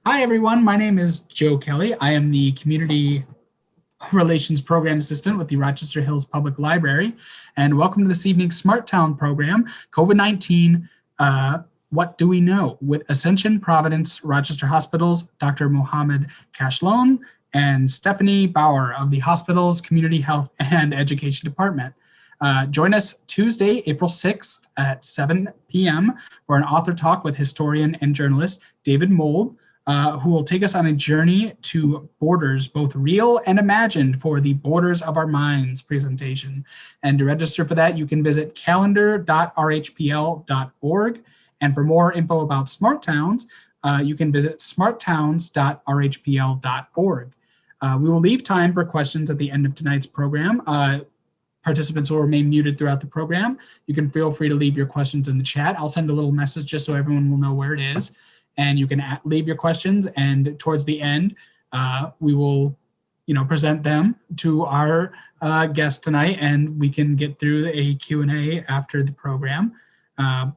Hi, everyone. My name is Joe Kelly. I am the Community Relations Program Assistant with the Rochester Hills Public Library. And welcome to this evening's Smart Town program, COVID-19, What Do We Know? With Ascension Providence Rochester Hospital's Dr. Mohammed Kashlan and Stephanie Bauer of the hospital's Community Health and Education Department. Join us Tuesday, April 6th at 7 p.m. for an author talk with historian and journalist David Mould, who will take us on a journey to borders, both real and imagined, for the Borders of Our Minds presentation. And to register for that, you can visit calendar.rhpl.org. And for more info about Smart Towns, you can visit smarttowns.rhpl.org. We will leave time for questions at the end of tonight's program. Participants will remain muted throughout the program. You can feel free to leave your questions in the chat. I'll send a little message just so everyone will know where it is. And you can leave your questions, and towards the end, we will, present them to our guest tonight, and we can get through a Q&A after the program.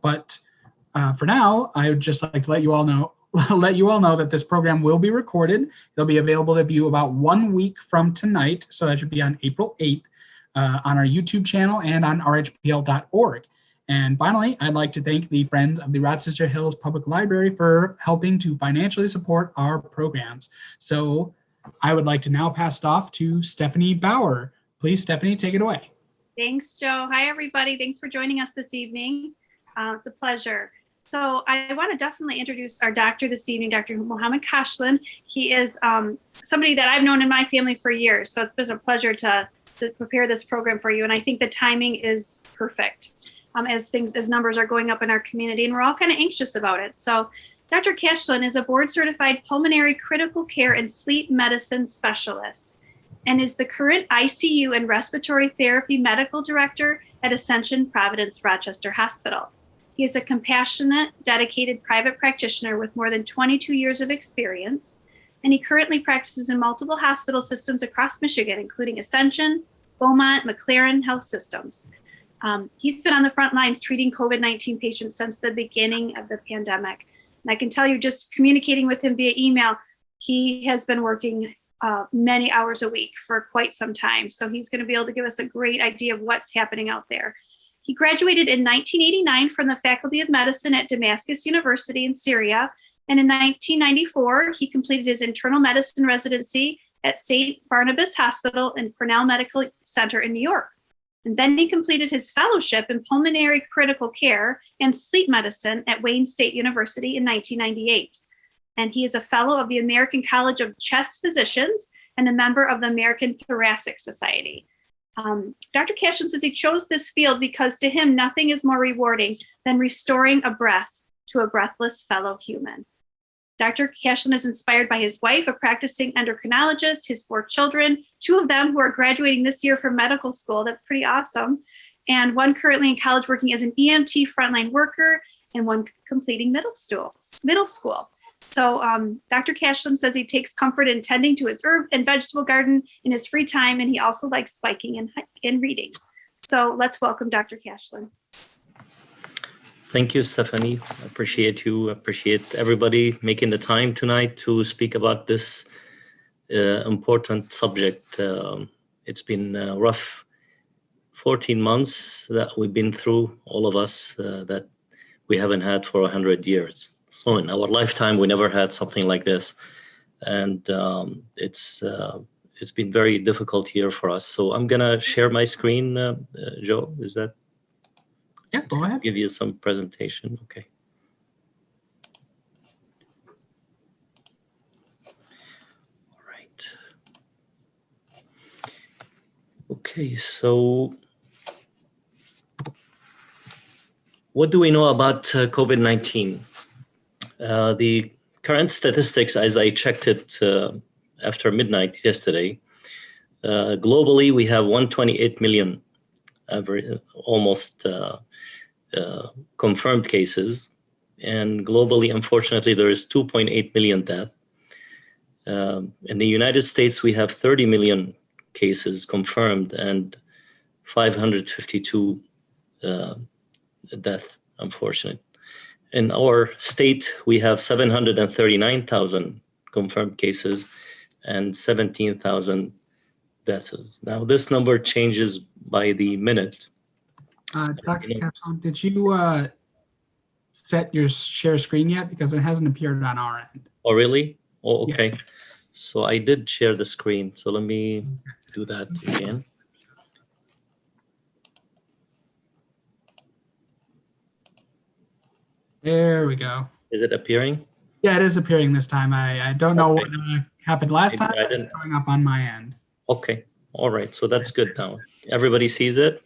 But for now, I would just like to let you all know that this program will be recorded. It'll be available to view about 1 week from tonight, so that should be on April 8th on our YouTube channel and on rhpl.org. And finally, I'd like to thank the Friends of the Rochester Hills Public Library for helping to financially support our programs. So I would like to now pass it off to Stephanie Bauer. Please, Stephanie, take it away. Thanks, Joe. Hi, everybody. Thanks for joining us this evening. It's a pleasure. So I want to definitely introduce our doctor this evening, Dr. Mohammed Kashlan. He is somebody that I've known in my family for years. So it's been a pleasure to prepare this program for you. And I think the timing is perfect. As numbers are going up in our community, and we're all kind of anxious about it. So Dr. Kashlan is a board-certified pulmonary critical care and sleep medicine specialist and is the current ICU and respiratory therapy medical director at Ascension Providence Rochester Hospital. He is a compassionate, dedicated private practitioner with more than 22 years of experience, and he currently practices in multiple hospital systems across Michigan, including Ascension, Beaumont, McLaren Health Systems. He's been on the front lines treating COVID-19 patients since the beginning of the pandemic. And I can tell you, just communicating with him via email, he has been working many hours a week for quite some time. So he's going to be able to give us a great idea of what's happening out there. He graduated in 1989 from the Faculty of Medicine at Damascus University in Syria. And in 1994, he completed his internal medicine residency at St. Barnabas Hospital and Cornell Medical Center in New York. And then he completed his fellowship in pulmonary critical care and sleep medicine at Wayne State University in 1998. And he is a fellow of the American College of Chest Physicians and a member of the American Thoracic Society. Dr. Kashlan says he chose this field because to him, nothing is more rewarding than restoring a breath to a breathless fellow human. Dr. Kashlan is inspired by his wife, a practicing endocrinologist, his 4 children, 2 of them who are graduating this year from medical school. That's pretty awesome. And 1 currently in college working as an EMT frontline worker, and 1 completing middle school. So Dr. Kashlan says he takes comfort in tending to his herb and vegetable garden in his free time, and he also likes biking and reading. So let's welcome Dr. Kashlan. Thank you, Stephanie. I appreciate you. Appreciate everybody making the time tonight to speak about this important subject. It's been a rough 14 months that we've been through, all of us, that we haven't had for 100 years. So in our lifetime, we never had something like this. And it's been very difficult year for us. So I'm gonna share my screen, Joe, is that? Yeah, go ahead. Give you some presentation. Okay. All right. Okay, so what do we know about COVID-19? The current statistics, as I checked it after midnight yesterday, globally we have 128 million almost confirmed cases, and globally, unfortunately, there is 2.8 million deaths. In the United States, we have 30 million cases confirmed and 552 deaths, unfortunately. In our state, we have 739,000 confirmed cases and 17,000 deaths. Now, this number changes by the minute. Dr. Kashlan, did you set your share screen yet? Because it hasn't appeared on our end. Oh, really? Oh, okay. Yeah. So I did share the screen. So let me do that again. There we go. Is it appearing? Yeah, it is appearing this time. I don't know what happened last time. I But didn't. it's showing up on my end. Okay. All right. So that's good now. Everybody sees it?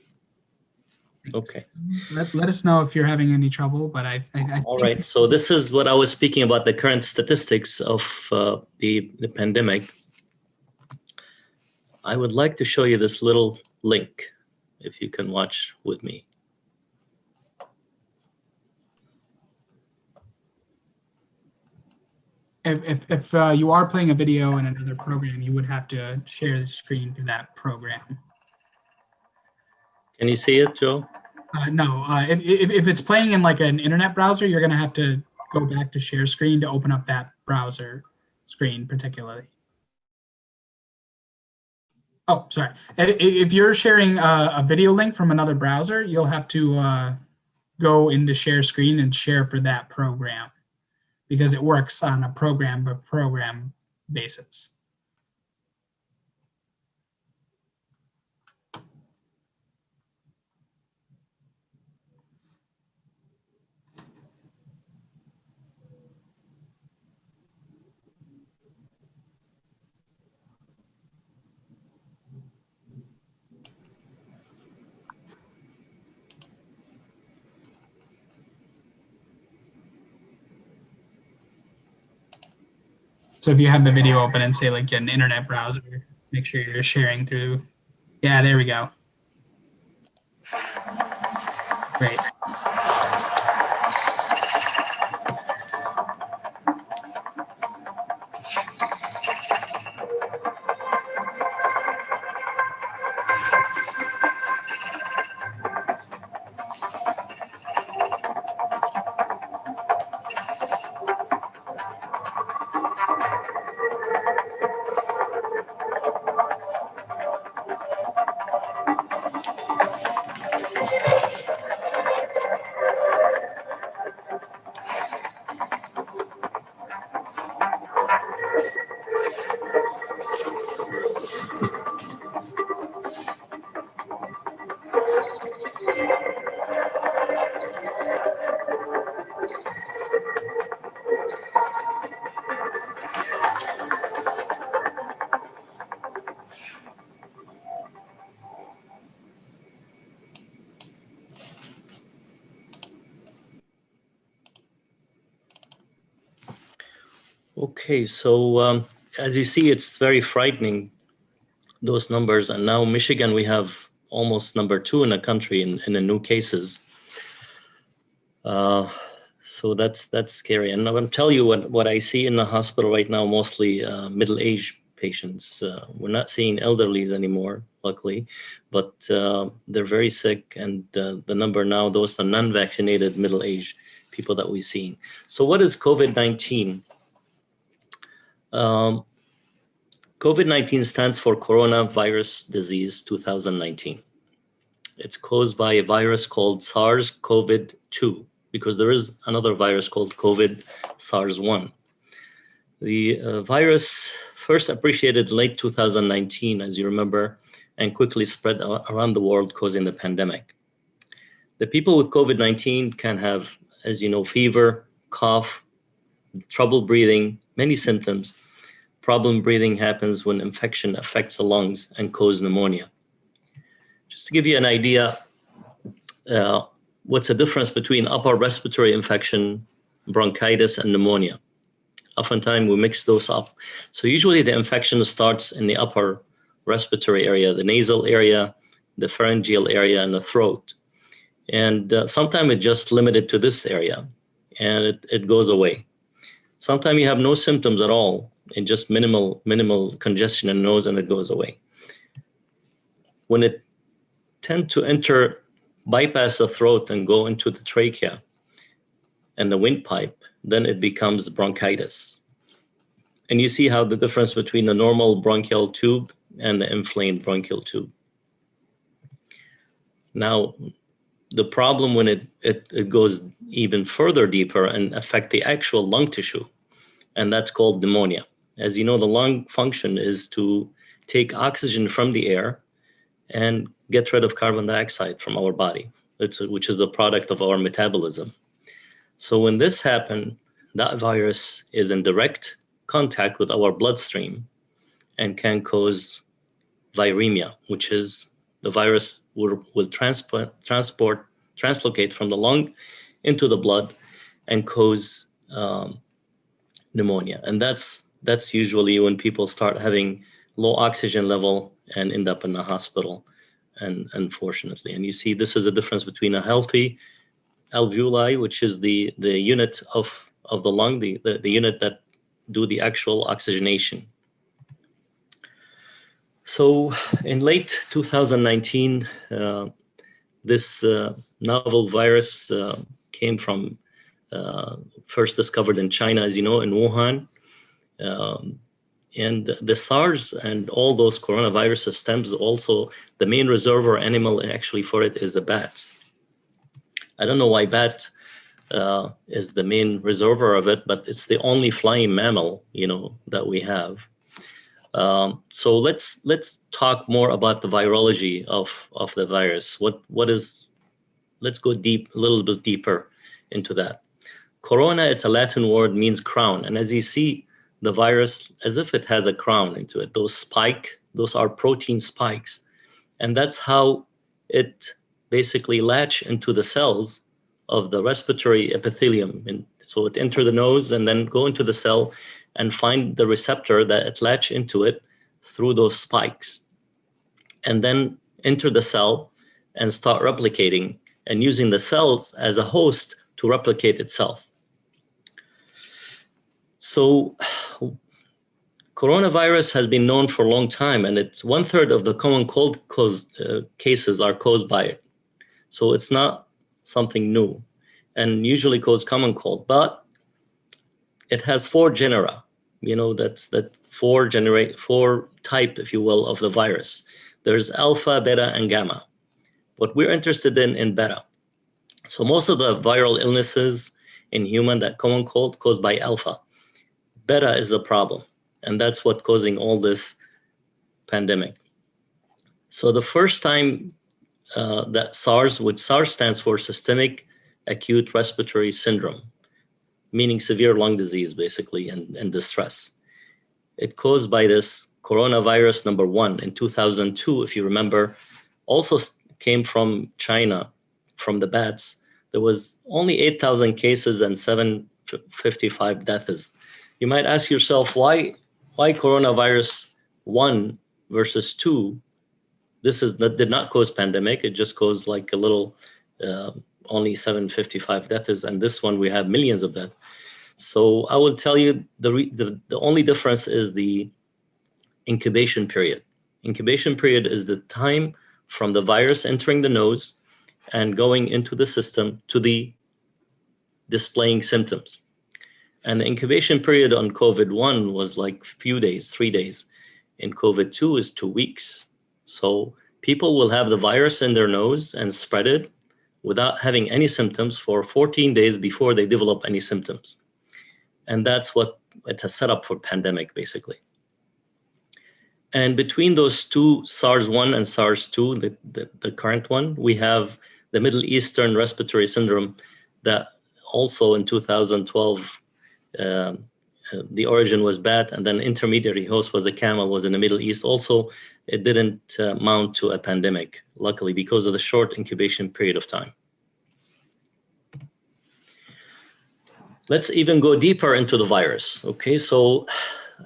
Okay. Let us know if you're having any trouble, but I All think right. So this is what I was speaking about, the current statistics of the pandemic. I would like to show you this little link, if you can watch with me. if you are playing a video in another program, you would have to share the screen through that program. Can you see it, Joe? No, if it's playing in like an internet browser, you're going to have to go back to share screen to open up that browser screen particularly. Oh, sorry. If you're sharing a video link from another browser, you'll have to go into share screen and share for that program because it works on a program by program basis. So if you have the video open and say like an internet browser, make sure you're sharing through. Yeah, there we go. Great. Okay, so as you see, it's very frightening, those numbers. And now Michigan, we have almost #2 in the country in the new cases. So that's scary. And I'm going to tell you what I see in the hospital right now, mostly middle-aged patients. We're not seeing elderlies anymore, luckily, but they're very sick. And the number now, those are non-vaccinated middle-aged people that we've seen. So what is COVID-19? COVID-19 stands for Coronavirus Disease 2019. It's caused by a virus called SARS-CoV-2, because there is another virus called COVID SARS-1. The virus first appreciated late 2019, as you remember, and quickly spread around the world, causing the pandemic. The people with COVID-19 can have, as you know, fever, cough, trouble breathing, many symptoms. Problem breathing happens when infection affects the lungs and causes pneumonia. Just to give you an idea, what's the difference between upper respiratory infection, bronchitis, and pneumonia? Oftentimes we mix those up. So usually the infection starts in the upper respiratory area, the nasal area, the pharyngeal area, and the throat. And sometimes it's just limited to this area, and it goes away. Sometimes you have no symptoms at all, and just minimal congestion in the nose, and it goes away. When it tends to bypass the throat and go into the trachea, and the windpipe, then it becomes bronchitis. And you see how the difference between the normal bronchial tube and the inflamed bronchial tube. Now, the problem when it goes even further deeper and affect the actual lung tissue, and that's called pneumonia. As you know, the lung function is to take oxygen from the air and get rid of carbon dioxide from our body, which is the product of our metabolism. So when this happens, that virus is in direct contact with our bloodstream and can cause viremia, which is the virus will translocate from the lung into the blood and cause pneumonia. And that's usually when people start having low oxygen level and end up in the hospital, and unfortunately. And you see this is a difference between a healthy alveoli, which is the unit of the lung, the unit that do the actual oxygenation. So in late 2019, this novel virus came from, first discovered in China, as you know, in Wuhan. And the SARS and all those coronaviruses stems also, the main reservoir animal actually for it is the bats. I don't know why bat is the main reservoir of it, but it's the only flying mammal, that we have. So let's talk more about the virology of the virus. Let's go a little bit deeper into that. Corona, it's a Latin word, means crown. And as you see, the virus, as if it has a crown into it, those are protein spikes. And that's how it basically latch into the cells of the respiratory epithelium. And so it enter the nose and then go into the cell and find the receptor that it latch into it through those spikes. And then enter the cell and start replicating and using the cells as a host to replicate itself. So coronavirus has been known for a long time, and it's 1/3 of the common cold cases are caused by it. So it's not something new, and usually cause common cold, but it has 4 genera. That's four type, if you will, of the virus. There's alpha, beta, and gamma. What we're interested in beta. So most of the viral illnesses in human, that common cold, caused by alpha. Beta is the problem, and that's what causing all this pandemic. So the first time that SARS, which SARS stands for Systemic Acute Respiratory Syndrome, meaning severe lung disease, basically, and distress. It caused by this coronavirus number 1 in 2002, if you remember, also came from China, from the bats. There was only 8,000 cases and 755 deaths. You might ask yourself, why coronavirus 1 versus 2? That did not cause pandemic. It just caused like a little, only 755 deaths, and this one we have millions of deaths. So I will tell you the only difference is the incubation period. Incubation period is the time from the virus entering the nose and going into the system to the displaying symptoms. And the incubation period on COVID-1 was like few days, 3 days. In COVID-2 is 2 weeks. So people will have the virus in their nose and spread it without having any symptoms for 14 days before they develop any symptoms. And that's what it's a setup for pandemic, basically. And between those two, SARS-1 and SARS-2, the current one, we have the Middle Eastern Respiratory Syndrome that also in 2012, the origin was bat, and then intermediary host was the camel, was in the Middle East. Also, it didn't mount to a pandemic, luckily, because of the short incubation period of time. Let's even go deeper into the virus. Okay, so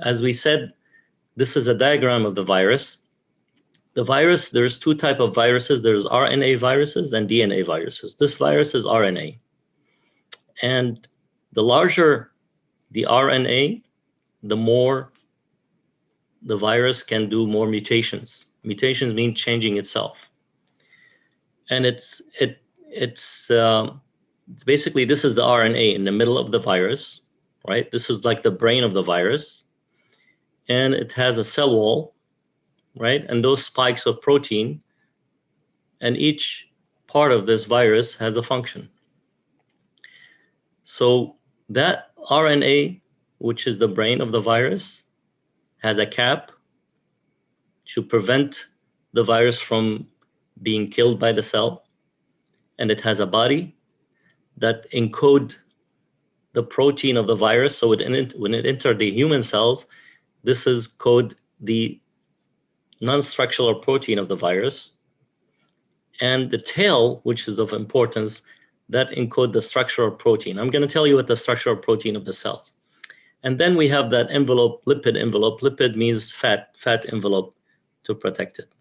as we said, this is a diagram of the virus. The virus, there's 2 types of viruses. There's RNA viruses and DNA viruses. This virus is RNA. And the larger the RNA, the more the virus can do more mutations. Mutations mean changing itself. And it's basically, this is the RNA in the middle of the virus, right? This is like the brain of the virus. And it has a cell wall, right? And those spikes of protein, and each part of this virus has a function. So that RNA, which is the brain of the virus, has a cap to prevent the virus from being killed by the cell. And it has a body that encodes the protein of the virus. So when it enters the human cells, this is called the non-structural protein of the virus. And the tail, which is of importance, that encode the structural protein. I'm going to tell you what the structural protein of the cells. And then we have that envelope, lipid envelope. Lipid means fat envelope to protect it.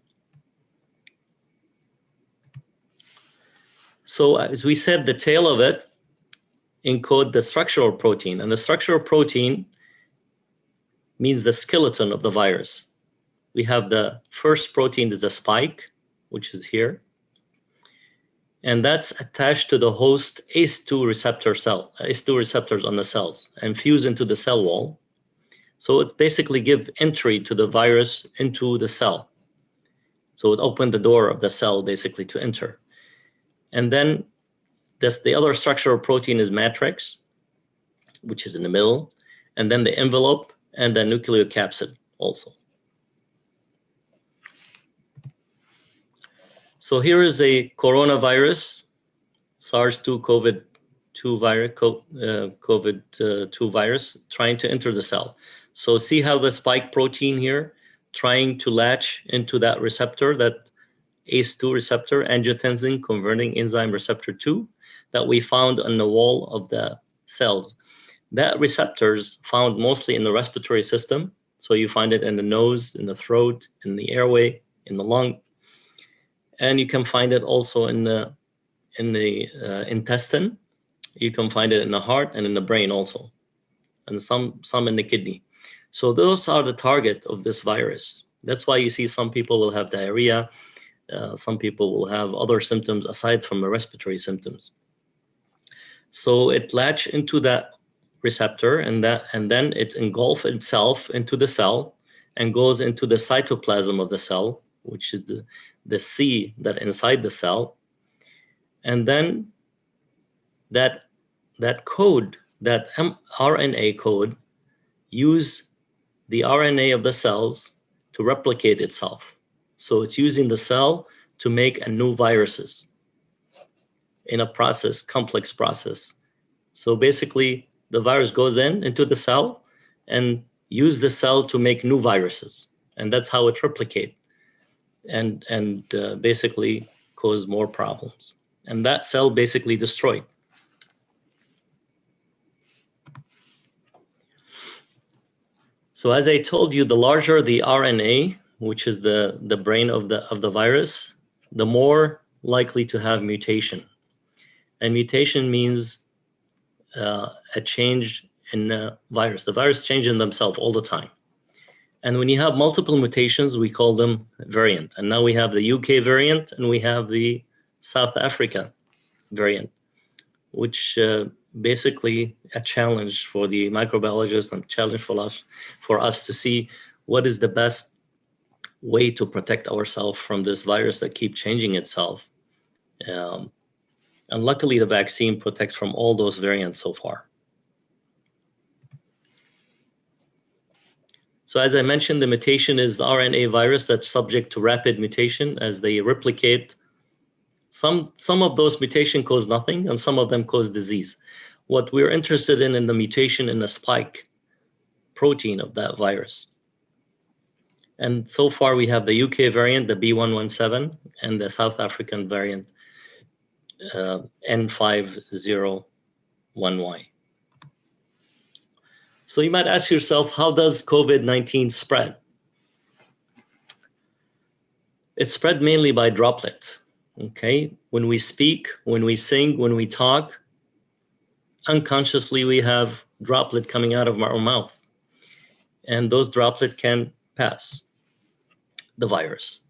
So as we said, the tail of it encode the structural protein. And the structural protein means the skeleton of the virus. We have the first protein is the spike, which is here. And that's attached to the host ACE2 receptors on the cells and fuse into the cell wall. So it basically gives entry to the virus into the cell. So it opened the door of the cell basically to enter. And then the other structural protein is matrix, which is in the middle, and then the envelope and the nucleocapsid also. So here is a coronavirus, SARS-2 COVID-2 virus trying to enter the cell. So see how the spike protein here trying to latch into that receptor, that ACE2 receptor, angiotensin converting enzyme receptor 2, that we found on the wall of the cells. That receptors found mostly in the respiratory system. So you find it in the nose, in the throat, in the airway, in the lung. And you can find it also in the intestine. You can find it in the heart and in the brain also, and some in the kidney. So those are the target of this virus. That's why you see some people will have diarrhea. Some people will have other symptoms aside from the respiratory symptoms. So it latch into that receptor, and then it engulfs itself into the cell and goes into the cytoplasm of the cell, which is the C that inside the cell. And then that code, that RNA code, use the RNA of the cells to replicate itself. So it's using the cell to make a new viruses in a process, complex process. So basically, the virus goes into the cell and use the cell to make new viruses. And that's how it replicates and basically cause more problems. And that cell basically destroyed. So as I told you, the larger the RNA, which is the brain of the virus, the more likely to have mutation. And mutation means a change in the virus. The virus changes themselves all the time. And when you have multiple mutations, we call them variant. And now we have the UK variant and we have the South Africa variant, which basically a challenge for the microbiologist and challenge for us to see what is the best way to protect ourselves from this virus that keeps changing itself. And luckily, the vaccine protects from all those variants so far. So as I mentioned, the mutation is the RNA virus that's subject to rapid mutation as they replicate. Some of those mutations cause nothing, and some of them cause disease. What we're interested in the mutation in the spike protein of that virus. And so far, we have the UK variant, the B117, and the South African variant, N501Y. So you might ask yourself, how does COVID-19 spread? It's spread mainly by droplet, okay? When we speak, when we sing, when we talk, unconsciously we have droplet coming out of our mouth. And those droplets can pass the virus.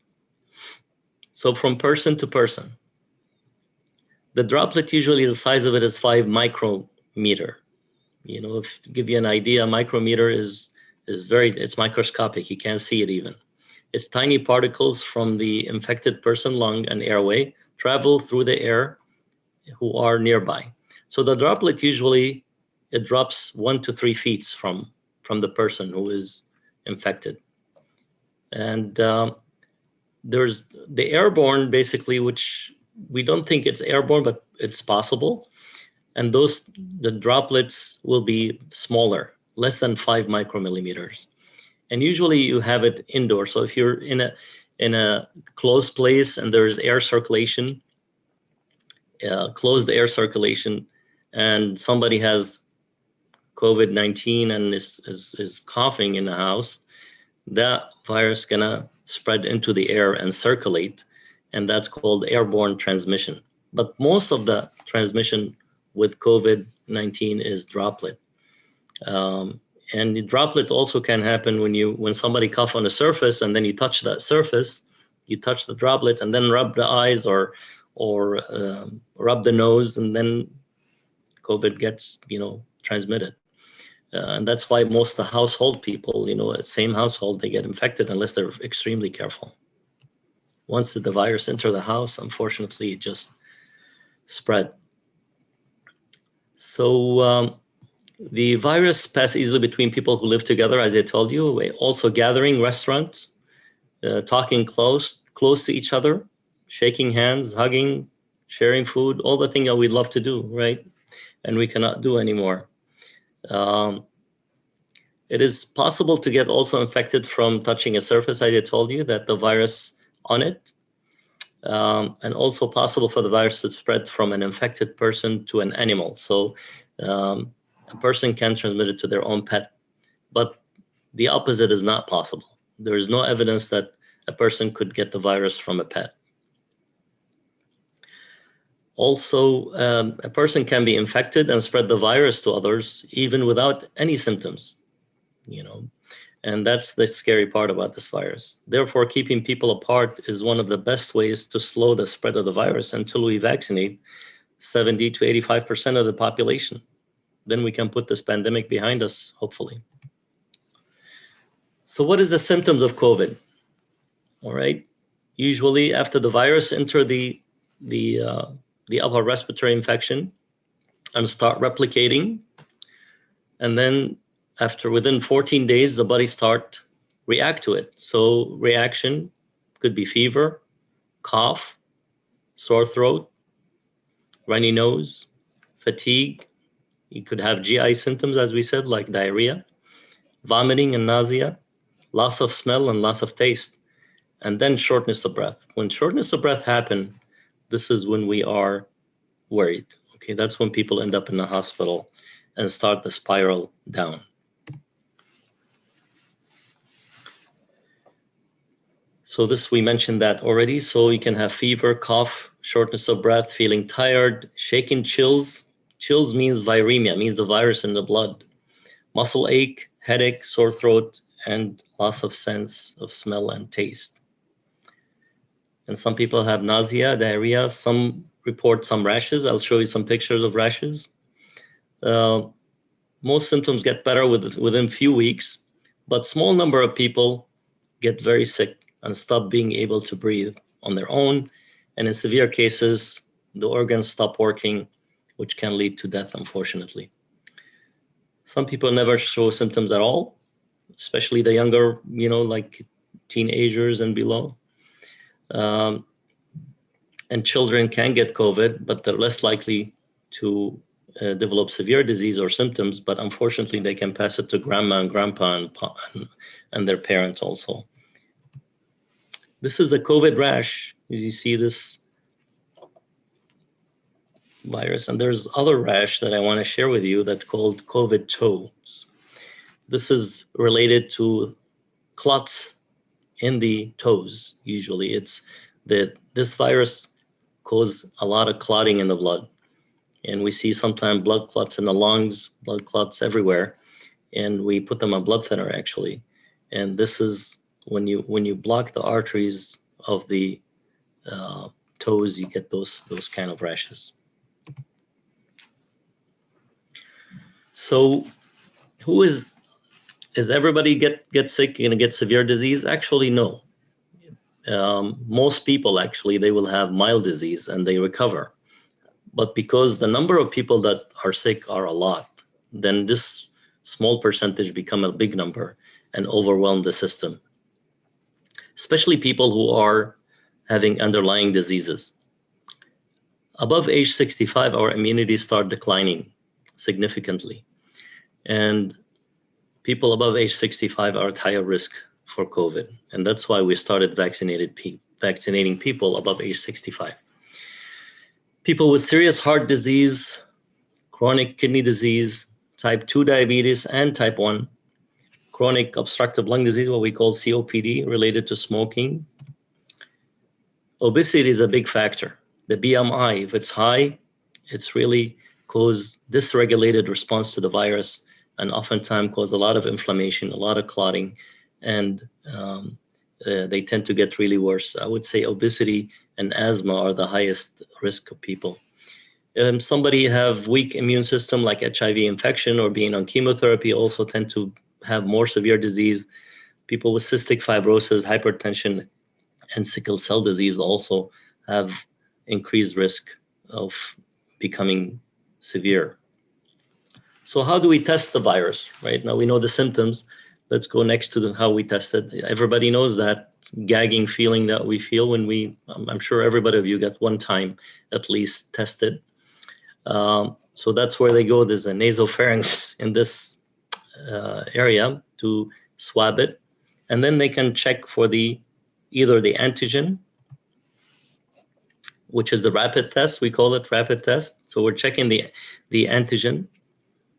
So from person to person. The droplet, usually the size of it is 5 micrometer. You know, to give you an idea, a micrometer is it's microscopic. You can't see it even. It's tiny particles from the infected person lung and airway travel through the air who are nearby. So the droplet usually, it drops 1 to 3 feet from the person who is infected. And there's the airborne, basically, which we don't think it's airborne, but it's possible. And the droplets will be smaller, less than 5 micromillimeters. And usually you have it indoor. So if you're in a closed place and there's air circulation, closed air circulation, and somebody has COVID-19 and is coughing in the house, that virus gonna spread into the air and circulate, and that's called airborne transmission. But most of the transmission with COVID-19 is droplet. And the droplet also can happen when somebody cough on a surface and then you touch that surface, you touch the droplet and then rub the eyes or rub the nose, and then COVID gets, transmitted. And that's why most of the household people, same household, they get infected unless they're extremely careful. Once the virus enter the house, unfortunately, it just spread. So the virus passes easily between people who live together, as I told you. Also gathering, restaurants, talking close to each other, shaking hands, hugging, sharing food, all the things that we'd love to do, right? And we cannot do anymore. It is possible to get also infected from touching a surface. I told you that the virus on it, and also possible for the virus to spread from an infected person to an animal. So a person can transmit it to their own pet, but the opposite is not possible. There is no evidence that a person could get the virus from a pet. Also, a person can be infected and spread the virus to others even without any symptoms, and that's the scary part about this virus. Therefore, keeping people apart is one of the best ways to slow the spread of the virus until we vaccinate 70 to 85% of the population. Then we can put this pandemic behind us, hopefully. So what is the symptoms of COVID? All right. Usually after the virus enter the upper respiratory infection and start replicating, and then within 14 days, the body start react to it. So reaction could be fever, cough, sore throat, runny nose, fatigue. You could have GI symptoms, as we said, like diarrhea, vomiting and nausea, loss of smell and loss of taste, and then shortness of breath. When shortness of breath happen, this is when we are worried. Okay, that's when people end up in the hospital and start the spiral down. So this, we mentioned that already. So you can have fever, cough, shortness of breath, feeling tired, shaking, chills. Chills means viremia, means the virus in the blood. Muscle ache, headache, sore throat, and loss of sense of smell and taste. And some people have nausea, diarrhea. Some report some rashes. I'll show you some pictures of rashes. Most symptoms get better within few weeks, but small number of people get very sick and stop being able to breathe on their own. And in severe cases, the organs stop working, which can lead to death, unfortunately. Some people never show symptoms at all, especially the younger, like teenagers and below. And children can get COVID, but they're less likely to develop severe disease or symptoms, but unfortunately they can pass it to grandma and grandpa and their parents also. This is a COVID rash, as you see this virus, and there's other rash that I want to share with you that's called COVID toes. This is related to clots in the toes. Usually it's this virus causes a lot of clotting in the blood, and we see sometimes blood clots in the lungs, blood clots everywhere, and we put them on blood thinner actually. And this is when you block the arteries of the toes, you get those kind of rashes. So who is everybody get sick and get severe disease? Actually, no. Most people, actually, they will have mild disease and they recover. But because the number of people that are sick are a lot, then this small percentage become a big number and overwhelm the system, especially people who are having underlying diseases. Above age 65, our immunity start declining significantly. And people above age 65 are at higher risk for COVID. And that's why we started vaccinating people above age 65. People with serious heart disease, chronic kidney disease, type 2 diabetes, and type 1, chronic obstructive lung disease, what we call COPD, related to smoking. Obesity is a big factor. The BMI, if it's high, it's really cause dysregulated response to the virus, and oftentimes cause a lot of inflammation, a lot of clotting, and they tend to get really worse. I would say obesity and asthma are the highest risk of people. Somebody have weak immune system like HIV infection or being on chemotherapy also tend to have more severe disease. People with cystic fibrosis, hypertension, and sickle cell disease also have increased risk of becoming severe. So how do we test the virus? Right now we know the symptoms. Let's go next to how we test it. Everybody knows that gagging feeling that we feel when I'm sure everybody of you got one time at least tested. So that's where they go. There's a nasopharynx in this area to swab it. And then they can check for either the antigen, which is the rapid test. We call it rapid test. So we're checking the antigen.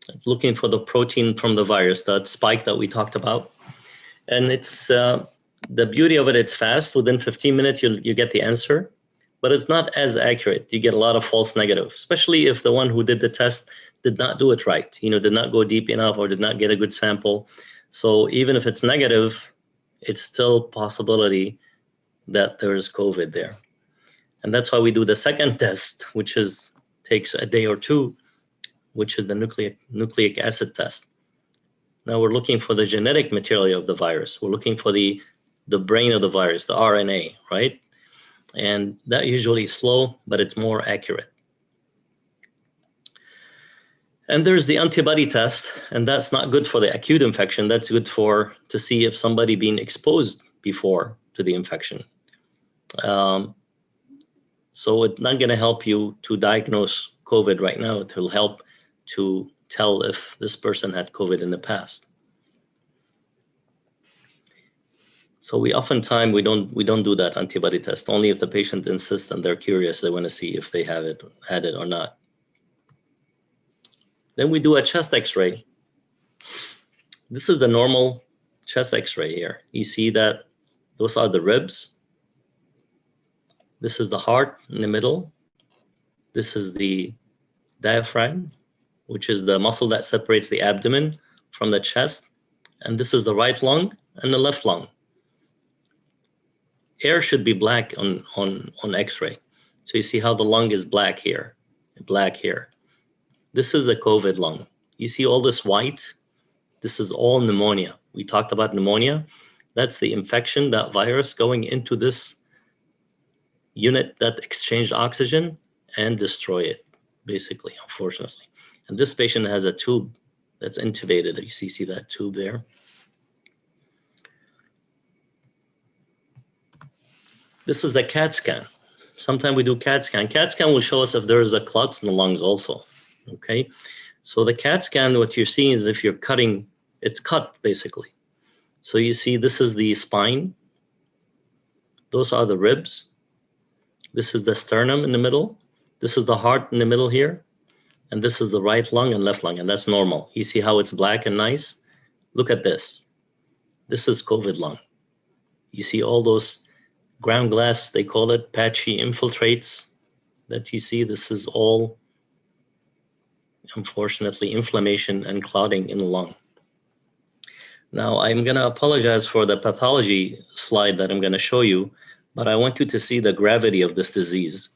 It's looking for the protein from the virus, that spike that we talked about. And it's the beauty of it, it's fast. Within 15 minutes, you get the answer, but it's not as accurate. You get a lot of false negatives, especially if the one who did the test did not do it right, did not go deep enough or did not get a good sample. So even if it's negative, it's still possibility that there is COVID there. And that's why we do the second test, which takes a day or two, which is the nucleic acid test. Now we're looking for the genetic material of the virus. We're looking for the brain of the virus, the RNA, right? And that usually is slow, but it's more accurate. And there's the antibody test, and that's not good for the acute infection. That's good to see if somebody been exposed before to the infection. So it's not going to help you to diagnose COVID right now. It will help to tell if this person had COVID in the past. So we oftentimes we don't do that antibody test. Only if the patient insists and they're curious, they want to see if they had it or not. Then we do a chest X-ray. This is the normal chest X-ray here. You see that those are the ribs. This is the heart in the middle. This is the diaphragm, which is the muscle that separates the abdomen from the chest. And this is the right lung and the left lung. Air should be black on X-ray. So you see how the lung is black here, black here. This is a COVID lung. You see all this white? This is all pneumonia. We talked about pneumonia. That's the infection, that virus going into this unit that exchanged oxygen and destroy it, basically, unfortunately. And this patient has a tube that's intubated. You see that tube there? This is a CAT scan. Sometimes we do CAT scan. CAT scan will show us if there is a clot in the lungs also, okay? So the CAT scan, what you're seeing is if you're cutting, it's cut basically. So you see this is the spine. Those are the ribs. This is the sternum in the middle. This is the heart in the middle here. And this is the right lung and left lung, and that's normal. You see how it's black and nice? Look at this. This is COVID lung. You see all those ground glass, they call it, patchy infiltrates that you see. This is all, unfortunately, inflammation and clotting in the lung. Now, I'm going to apologize for the pathology slide that I'm going to show you, but I want you to see the gravity of this disease.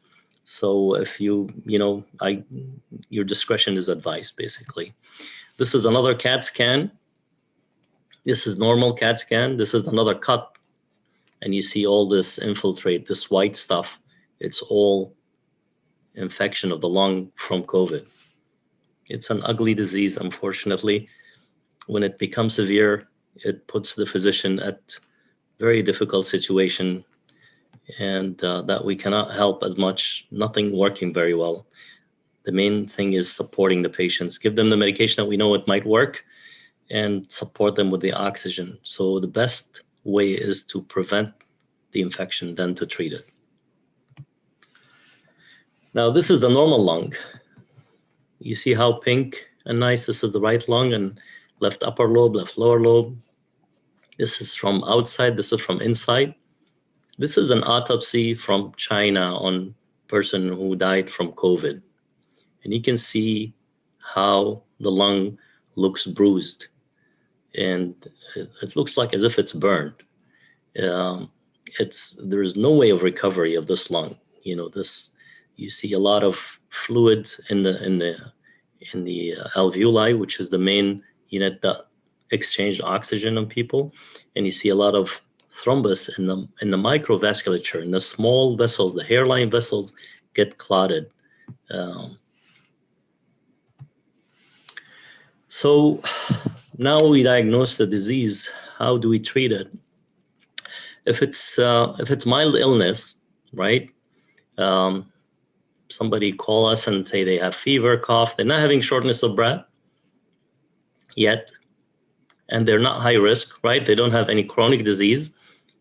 So if your discretion is advised, basically. This is another CAT scan. This is normal CAT scan. This is another cut. And you see all this infiltrate, this white stuff. It's all infection of the lung from COVID. It's an ugly disease, unfortunately. When it becomes severe, it puts the physician at very difficult situation, and that we cannot help as much, nothing working very well. The main thing is supporting the patients, give them the medication that we know it might work, and support them with the oxygen. So the best way is to prevent the infection than to treat it. Now, this is the normal lung. You see how pink and nice, this is the right lung, and left upper lobe, left lower lobe. This is from outside, this is from inside. This is an autopsy from China on a person who died from COVID. And you can see how the lung looks bruised. And it looks like as if it's burned. There is no way of recovery of this lung. You see a lot of fluid in the alveoli, which is the main unit that exchange oxygen on people, and you see a lot of thrombus in the microvasculature, in the small vessels, the hairline vessels get clotted. So now we diagnose the disease. How do we treat it? If it's mild illness, right? Somebody call us and say they have fever, cough. They're not having shortness of breath yet, and they're not high risk, right? They don't have any chronic disease.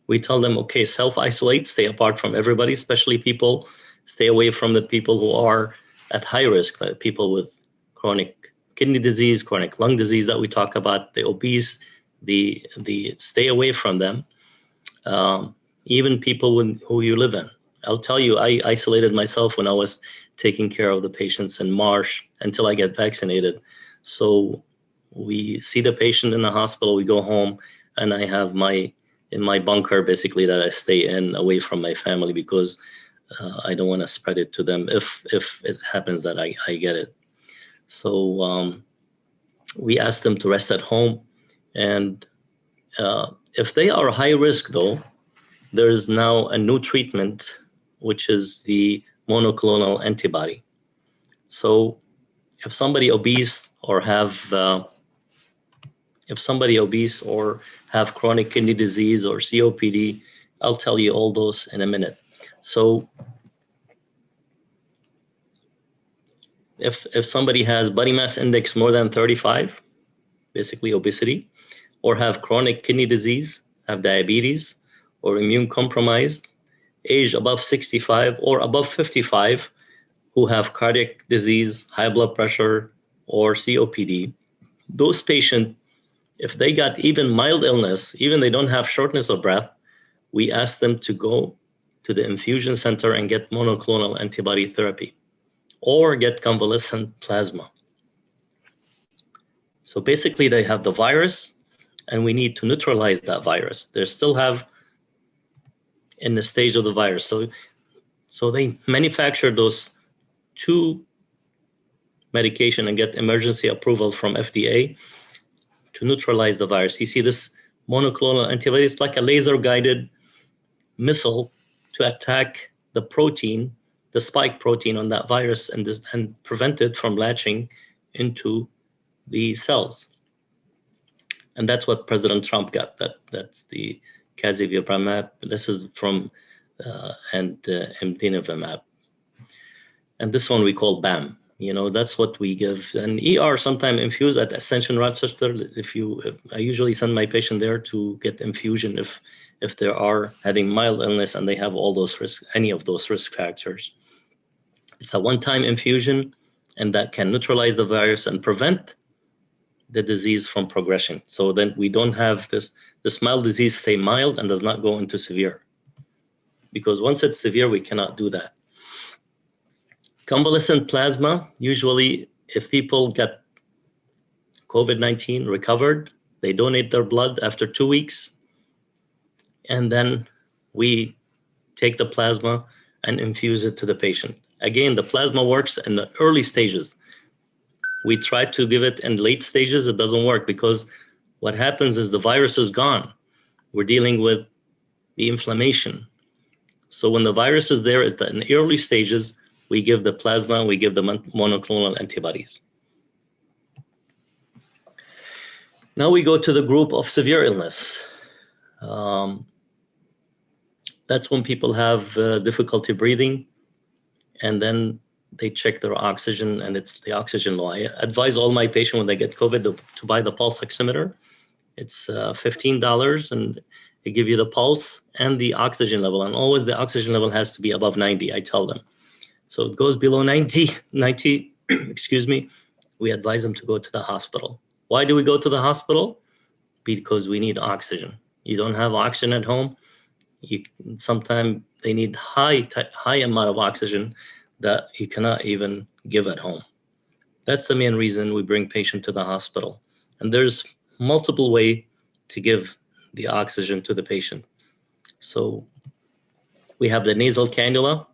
We tell them, okay, self-isolate, stay apart from everybody, especially people, stay away from the people who are at high risk, like people with chronic kidney disease, chronic lung disease that we talk about, the obese, the stay away from them. Even people who you live in. I'll tell you, I isolated myself when I was taking care of the patients in March until I get vaccinated. So we see the patient in the hospital, we go home, and I have in my bunker basically that I stay in away from my family because I don't want to spread it to them if it happens that I get it. So we ask them to rest at home. And if they are high risk though, there is now a new treatment, which is the monoclonal antibody. So if somebody obese or have chronic kidney disease or COPD, I'll tell you all those in a minute. So if somebody has body mass index more than 35, basically obesity, or have chronic kidney disease, have diabetes, or immune compromised, age above 65 or above 55, who have cardiac disease, high blood pressure, or COPD, those patients, if they got even mild illness, even they don't have shortness of breath, we ask them to go to the infusion center and get monoclonal antibody therapy or get convalescent plasma. So basically they have the virus and we need to neutralize that virus. They still have in the stage of the virus. So they manufacture those two medication and get emergency approval from FDA to neutralize the virus. You see this monoclonal antibody, it's like a laser guided missile to attack the protein, the spike protein on that virus and prevent it from latching into the cells. And that's what President Trump got. That's the Testilizumab. This is from Imdinivimab. And this one we call BAM. That's what we give. And ER sometimes infuse at Ascension Rochester. I usually send my patient there to get infusion if they are having mild illness and they have all those any of those risk factors. It's a one-time infusion, and that can neutralize the virus and prevent the disease from progression. So then we don't have this mild disease stay mild and does not go into severe. Because once it's severe, we cannot do that. Convalescent plasma, usually if people get COVID-19 recovered, they donate their blood after 2 weeks. And then we take the plasma and infuse it to the patient. Again, the plasma works in the early stages. We try to give it in late stages, it doesn't work because what happens is the virus is gone. We're dealing with the inflammation. So when the virus is there, it's in the early stages, we give the plasma, we give the monoclonal antibodies. Now we go to the group of severe illness. That's when people have difficulty breathing, and then they check their oxygen and it's the oxygen low. I advise all my patients when they get COVID to buy the pulse oximeter. It's $15 and they give you the pulse and the oxygen level. And always the oxygen level has to be above 90, I tell them. So it goes below 90, excuse me, we advise them to go to the hospital. Why do we go to the hospital? Because we need oxygen. You don't have oxygen at home. Sometimes they need high amount of oxygen that you cannot even give at home. That's the main reason we bring patient to the hospital. And there's multiple ways to give the oxygen to the patient. So we have the nasal cannula,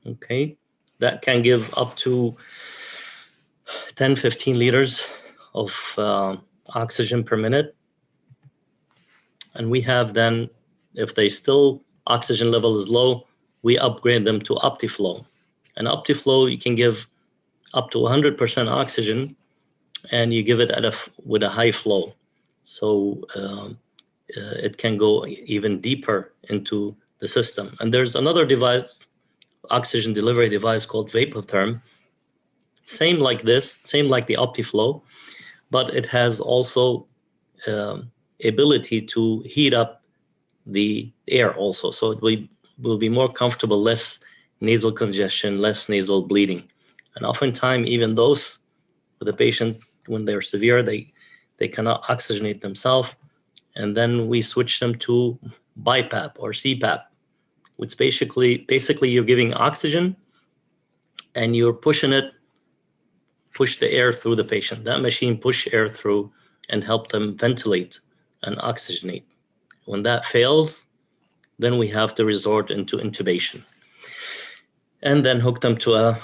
okay, that can give up to 10, 15 liters of oxygen per minute. And we have then, if they still oxygen level is low, we upgrade them to OptiFlow. And OptiFlow, you can give up to 100% oxygen, and you give it with a high flow. So it can go even deeper into the system. And there's another device, oxygen delivery device called Vapotherm. Same like this, same like the OptiFlow, but it has also ability to heat up the air also. So it will be more comfortable, less nasal congestion, less nasal bleeding. And oftentimes, even those with the patient, when they're severe, they cannot oxygenate themselves. And then we switch them to BiPAP or CPAP, which basically you're giving oxygen and you're push the air through the patient. That machine push air through and help them ventilate and oxygenate. When that fails, then we have to resort into intubation and then hook them to a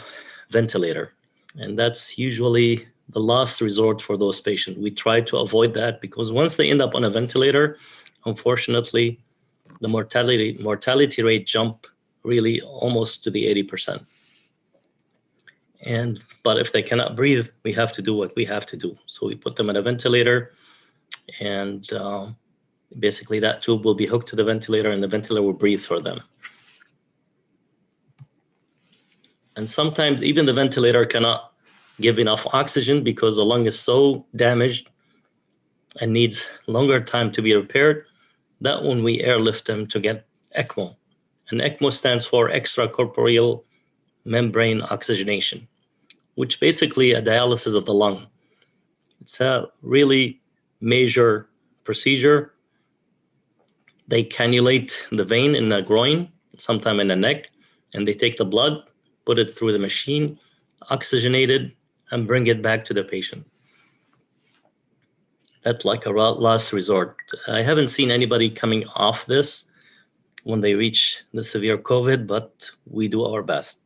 ventilator. And that's usually the last resort for those patients. We try to avoid that because once they end up on a ventilator, unfortunately, the mortality rate jump really almost to the 80%. But if they cannot breathe, we have to do what we have to do. So we put them in a ventilator, and basically that tube will be hooked to the ventilator and the ventilator will breathe for them. And sometimes even the ventilator cannot give enough oxygen because the lung is so damaged and needs longer time to be repaired. That when we airlift them to get Ecmo. And Ecmo stands for extracorporeal membrane oxygenation, which basically a dialysis of the lung. It's a really major procedure. They cannulate the vein in the groin, sometime in the neck, and they take the blood, put it through the machine, oxygenate it, and bring it back to the patient. That's like a last resort. I haven't seen anybody coming off this when they reach the severe COVID, but we do our best.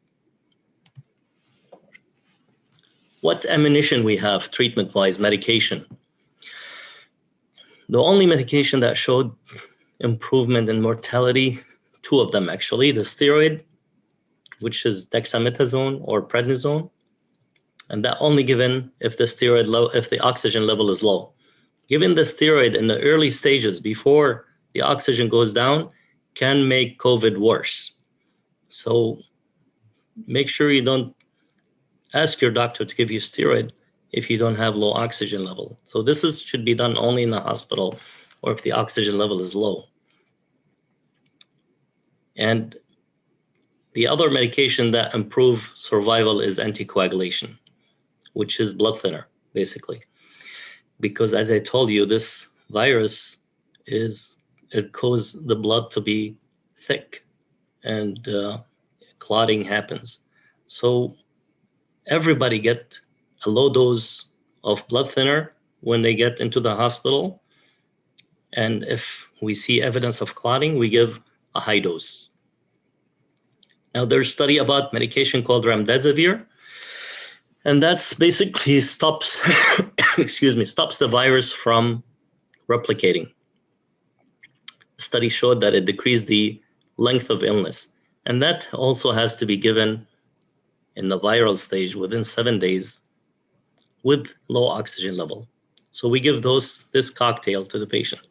What ammunition we have treatment-wise, medication? The only medication that showed improvement in mortality, two of them actually, the steroid, which is dexamethasone or prednisone, and that only given if the oxygen level is low. Given the steroid in the early stages before the oxygen goes down can make COVID worse. So make sure you don't ask your doctor to give you steroid if you don't have low oxygen level. So this should be done only in the hospital or if the oxygen level is low. And the other medication that improves survival is anticoagulation, which is blood thinner, basically. Because as I told you, this virus it causes the blood to be thick and clotting happens. So everybody get a low dose of blood thinner when they get into the hospital. And if we see evidence of clotting, we give a high dose. Now, there's a study about medication called Ramdezvir, and that's basically stops, stops the virus from replicating. The study showed that it decreased the length of illness, and that also has to be given in the viral stage within 7 days with low oxygen level. So we give this cocktail to the patient.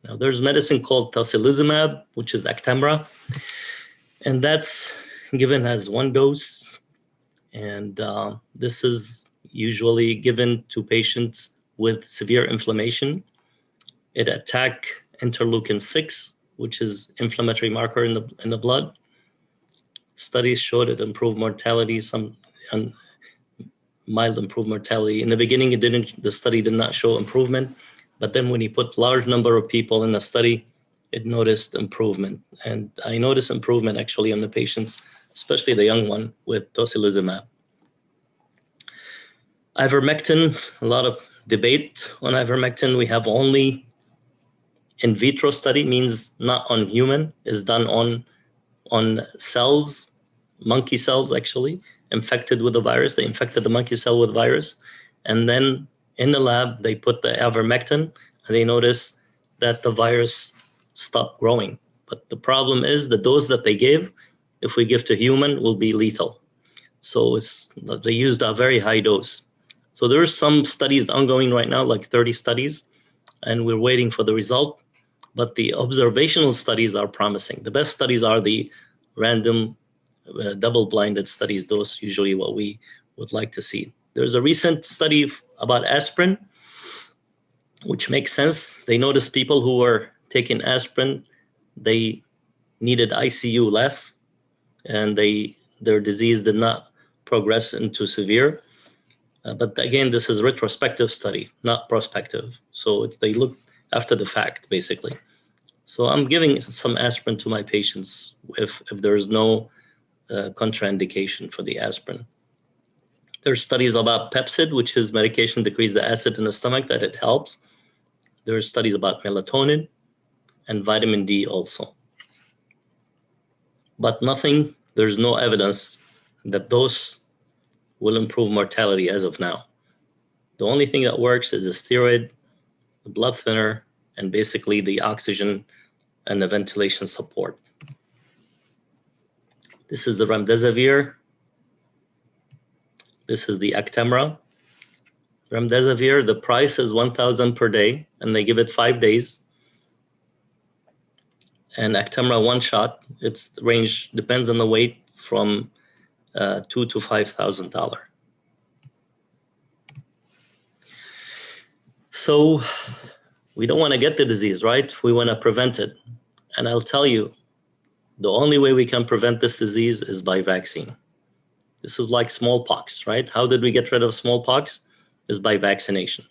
Now, there's medicine called Testilizumab, which is Actemra, and that's given as 1 dose. And this is usually given to patients with severe inflammation. It attacks interleukin-6, which is inflammatory marker in the blood. Studies showed it improved mortality, some mild improved mortality. In the beginning, the study did not show improvement, but then when you put large number of people in the study, it noticed improvement. And I noticed improvement actually in the patients, especially the young one with tocilizumab. Ivermectin, a lot of debate on ivermectin. We have only in vitro study, means not on human, is done on cells, monkey cells actually, infected with the virus. They infected the monkey cell with virus. And then in the lab, they put the ivermectin and they noticed that the virus stopped growing. But the problem is the dose that they gave, if we give to human, will be lethal. So they used a very high dose. So there are some studies ongoing right now, like 30 studies, and we're waiting for the result. But the observational studies are promising. The best studies are the random double-blinded studies. Those usually what we would like to see. There's a recent study about aspirin, which makes sense. They noticed people who were taking aspirin, they needed ICU less, and their disease did not progress into severe. But again, this is a retrospective study, not prospective. So they look after the fact, basically. So I'm giving some aspirin to my patients if there is no contraindication for the aspirin. There's studies about Pepcid, which is medication to decrease the acid in the stomach, that it helps. There are studies about melatonin and vitamin D also. But there's no evidence that those will improve mortality as of now. The only thing that works is the steroid, the blood thinner, and basically the oxygen and the ventilation support. This is the Ramdezvir. This is the Actemra. Ramdezvir, the price is $1,000 per day, and they give it 5 days. And Actemra 1 shot, its range depends on the weight from $2,000 to $5,000. So we don't want to get the disease, right? We want to prevent it. And I'll tell you, the only way we can prevent this disease is by vaccine. This is like smallpox, right? How did we get rid of smallpox? Is by vaccination.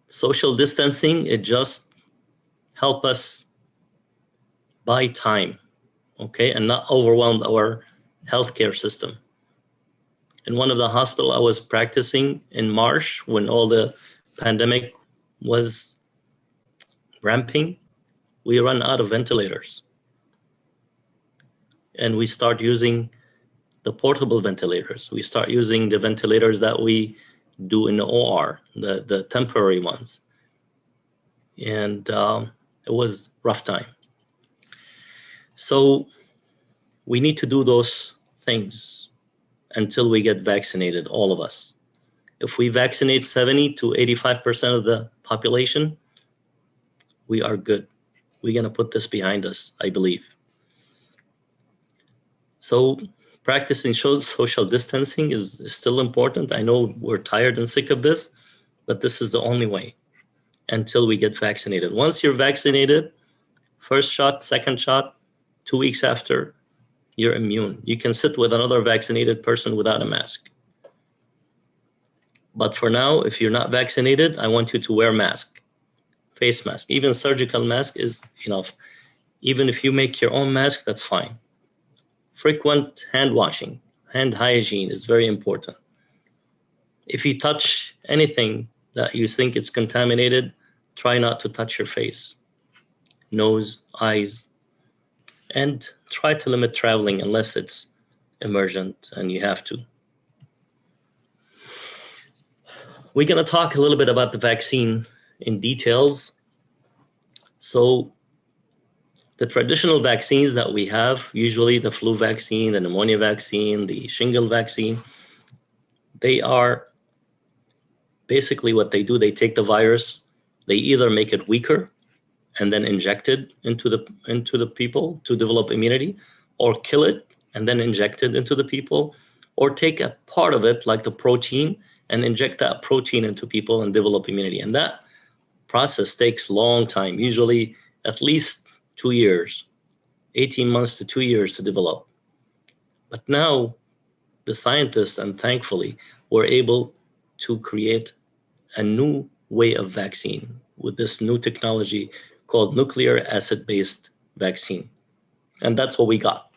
Social distancing, it just help us buy time, okay, and not overwhelm our healthcare system. In one of the hospitals I was practicing in March, when all the pandemic was ramping, we ran out of ventilators. And we start using the portable ventilators. We start using the ventilators that we do in the OR, the temporary ones. And it was rough time. So we need to do those things until we get vaccinated, all of us. If we vaccinate 70 to 85% of the population, we are good. We're gonna put this behind us, I believe. So practicing social distancing is still important. I know we're tired and sick of this, but this is the only way until we get vaccinated. Once you're vaccinated, first shot, second shot, 2 weeks after, you're immune. You can sit with another vaccinated person without a mask. But for now, if you're not vaccinated, I want you to wear a mask, face mask. Even surgical mask is enough. Even if you make your own mask, that's fine. Frequent hand washing, hand hygiene is very important. If you touch anything that you think it's contaminated, try not to touch your face. nose, eyes, and try to limit traveling unless it's emergent and you have to. We're going to talk a little bit about the vaccine in details. So the traditional vaccines that we have, usually the flu vaccine, the pneumonia vaccine, the shingle vaccine, they are basically what they do. They take the virus, they either make it weaker and then inject it into the people to develop immunity, or kill it and then inject it into the people, or take a part of it like the protein and inject that protein into people and develop immunity. And that process takes a long time, usually at least 2 years, 18 months to 2 years to develop. But now the scientists, and thankfully, were able to create a new way of vaccine with this new technology called nucleic acid-based vaccine. And that's what we got.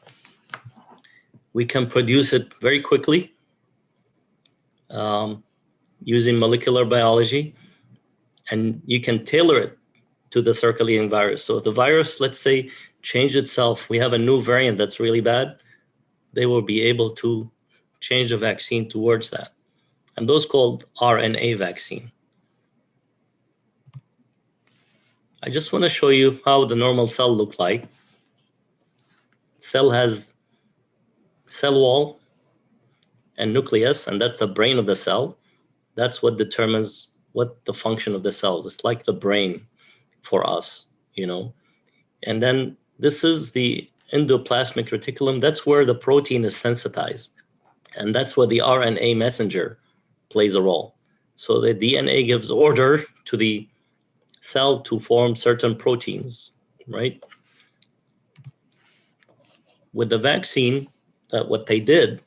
We can produce it very quickly using molecular biology, and you can tailor it to the circulating virus. So if the virus, let's say, changed itself, we have a new variant that's really bad, they will be able to change the vaccine towards that. And those called RNA vaccine. I just want to show you how the normal cell looks like. Cell has cell wall and nucleus, and that's the brain of the cell. That's what determines what the function of the cell is. It's like the brain for us, you know. And then this is the endoplasmic reticulum. That's where the protein is sensitized. And that's where the RNA messenger plays a role. So the DNA gives order to the cell to form certain proteins, right? With the vaccine, what they did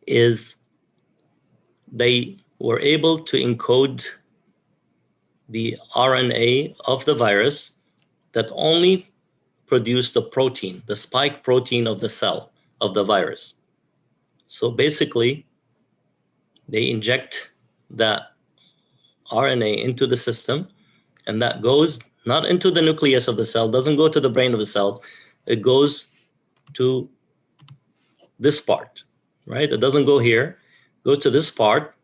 is they were able to encode the RNA of the virus that only produced the protein, the spike protein of the cell of the virus. So basically, they inject that RNA into the system, and that goes not into the nucleus of the cell, doesn't go to the brain of the cells, it goes to this part, right? It doesn't go here, go to this part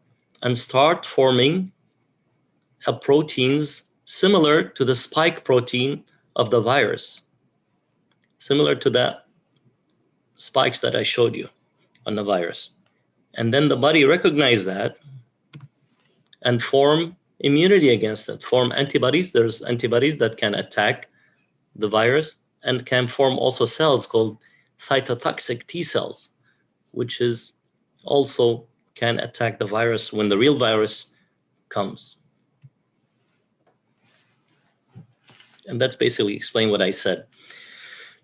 and start forming proteins similar to the spike protein of the virus, similar to that spikes that I showed you on the virus. And then the body recognizes that and form immunity against it, form antibodies. There's antibodies that can attack the virus and can form also cells called cytotoxic T cells, which is also can attack the virus when the real virus comes. And that's basically explain what I said.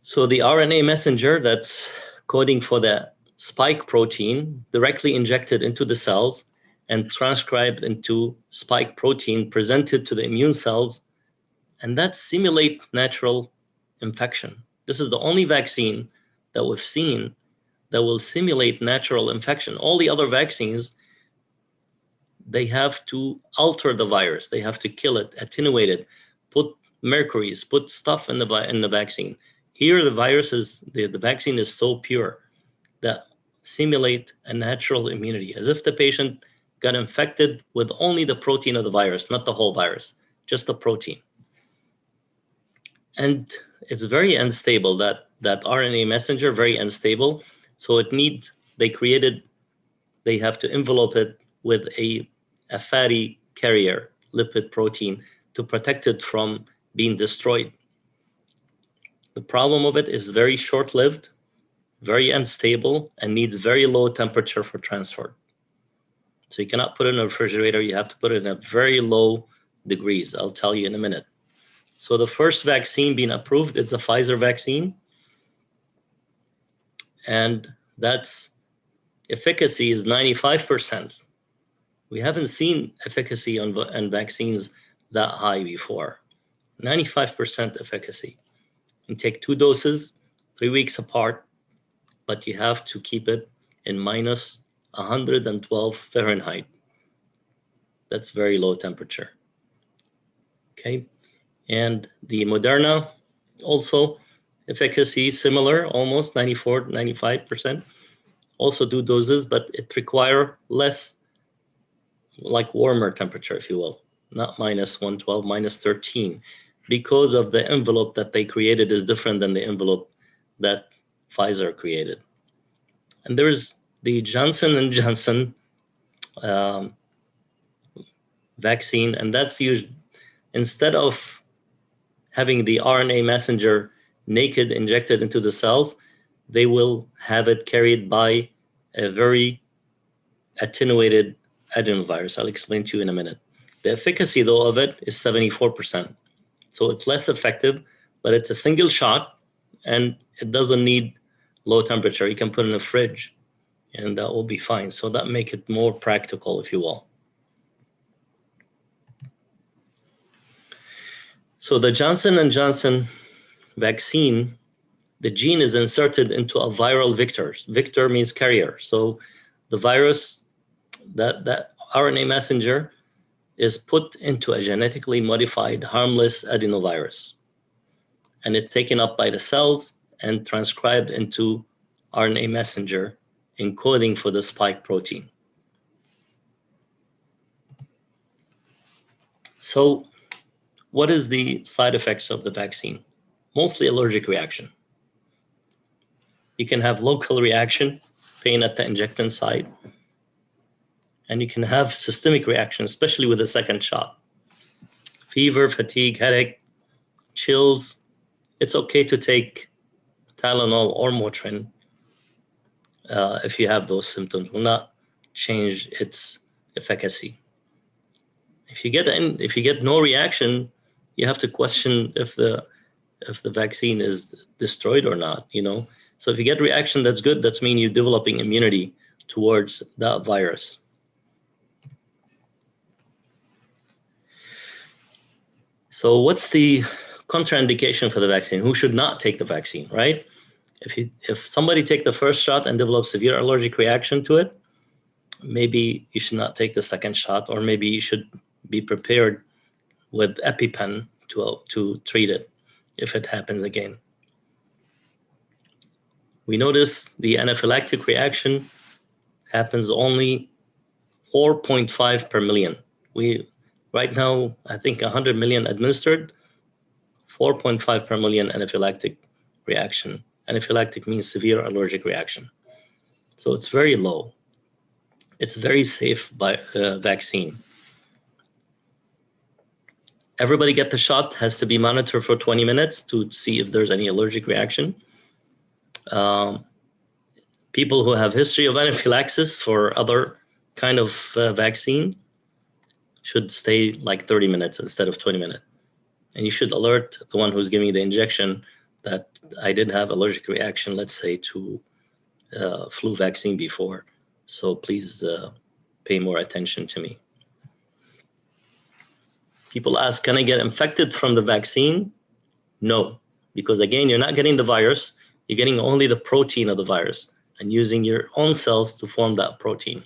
So the RNA messenger that's coding for the spike protein directly injected into the cells and transcribed into spike protein presented to the immune cells, and that simulate natural infection. This is the only vaccine that we've seen that will simulate natural infection. All the other vaccines, they have to alter the virus. They have to kill it, attenuate it, put mercuries, put stuff in the vaccine. Here, the virus is, the vaccine is so pure that simulate a natural immunity, as if the patient got infected with only the protein of the virus, not the whole virus, just the protein. And it's very unstable, that RNA messenger, very unstable. So they have to envelope it with a fatty carrier lipid protein to protect it from being destroyed. The problem of it is very short-lived, very unstable, and needs very low temperature for transfer. So you cannot put it in a refrigerator. You have to put it in a very low degrees. I'll tell you in a minute. So the first vaccine being approved is the Pfizer vaccine. And that's efficacy is 95%. We haven't seen efficacy on vaccines that high before. 95% efficacy. You take 2 doses, 3 weeks apart, but you have to keep it in minus 112 Fahrenheit. That's very low temperature. Okay. And the Moderna also efficacy similar, almost 94, 95%. Also 2 doses, but it require less, like warmer temperature, if you will, not -112, -13, because of the envelope that they created is different than the envelope that Pfizer created. And there's the Johnson & Johnson vaccine, and that's used instead of having the RNA messenger naked injected into the cells, they will have it carried by a very attenuated adenovirus. I'll explain to you in a minute. The efficacy, though, of it is 74%. So it's less effective, but it's a single shot, and it doesn't need low temperature. You can put it in a fridge, and that will be fine. So that make it more practical, if you will. So the Johnson & Johnson vaccine, the gene is inserted into a viral vector. Vector means carrier. So the virus, that RNA messenger is put into a genetically modified harmless adenovirus. And it's taken up by the cells and transcribed into RNA messenger, encoding for the spike protein. So what is the side effects of the vaccine? Mostly allergic reaction. You can have local reaction, pain at the injectant site, and you can have systemic reaction, especially with the second shot. Fever, fatigue, headache, chills. It's okay to take Tylenol or Motrin if you have those symptoms. Will not change its efficacy. If you get no reaction, you have to question if the vaccine is destroyed or not, you know. So if you get reaction, that's good. That's mean you're developing immunity towards that virus. So what's the contraindication for the vaccine? Who should not take the vaccine, right? If somebody take the first shot and develop severe allergic reaction to it, maybe you should not take the second shot, or maybe you should be prepared with EpiPen to treat it if it happens again. We notice the anaphylactic reaction happens only 4.5 per million. Right now, I think 100 million administered, 4.5 per million anaphylactic reaction. Anaphylactic means severe allergic reaction. So it's very low. It's very safe vaccine. Everybody get the shot, has to be monitored for 20 minutes to see if there's any allergic reaction. People who have history of anaphylaxis for other kind of vaccine should stay like 30 minutes instead of 20 minutes. And you should alert the one who's giving the injection that I did have allergic reaction, let's say, to flu vaccine before. So please pay more attention to me. People ask, can I get infected from the vaccine? No, because again, you're not getting the virus. You're getting only the protein of the virus and using your own cells to form that protein.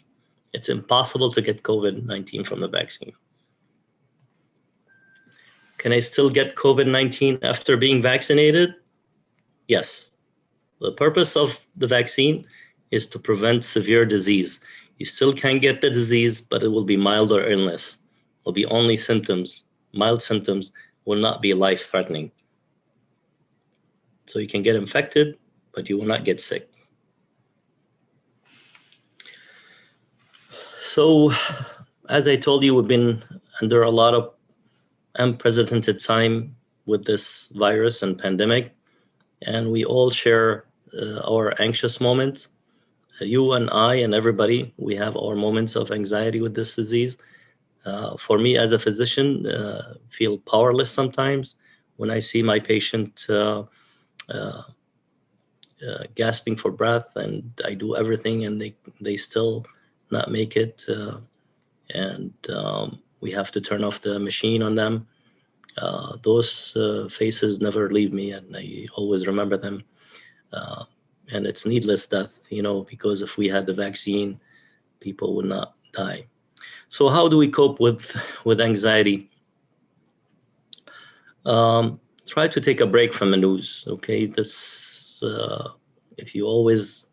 It's impossible to get COVID-19 from the vaccine. Can I still get COVID-19 after being vaccinated? Yes. The purpose of the vaccine is to prevent severe disease. You still can get the disease, but it will be milder illness. It will be only symptoms. Mild symptoms will not be life-threatening. So you can get infected, but you will not get sick. So, as I told you, we've been under a lot of unprecedented time with this virus and pandemic, and we all share our anxious moments. You and I and everybody, we have our moments of anxiety with this disease. For me as a physician, feel powerless sometimes when I see my patient gasping for breath, and I do everything and they still not make it, and we have to turn off the machine on them. Those faces never leave me, and I always remember them. And it's needless death, you know, because if we had the vaccine, people would not die. So how do we cope with anxiety? Try to take a break from the news. Okay, this if you always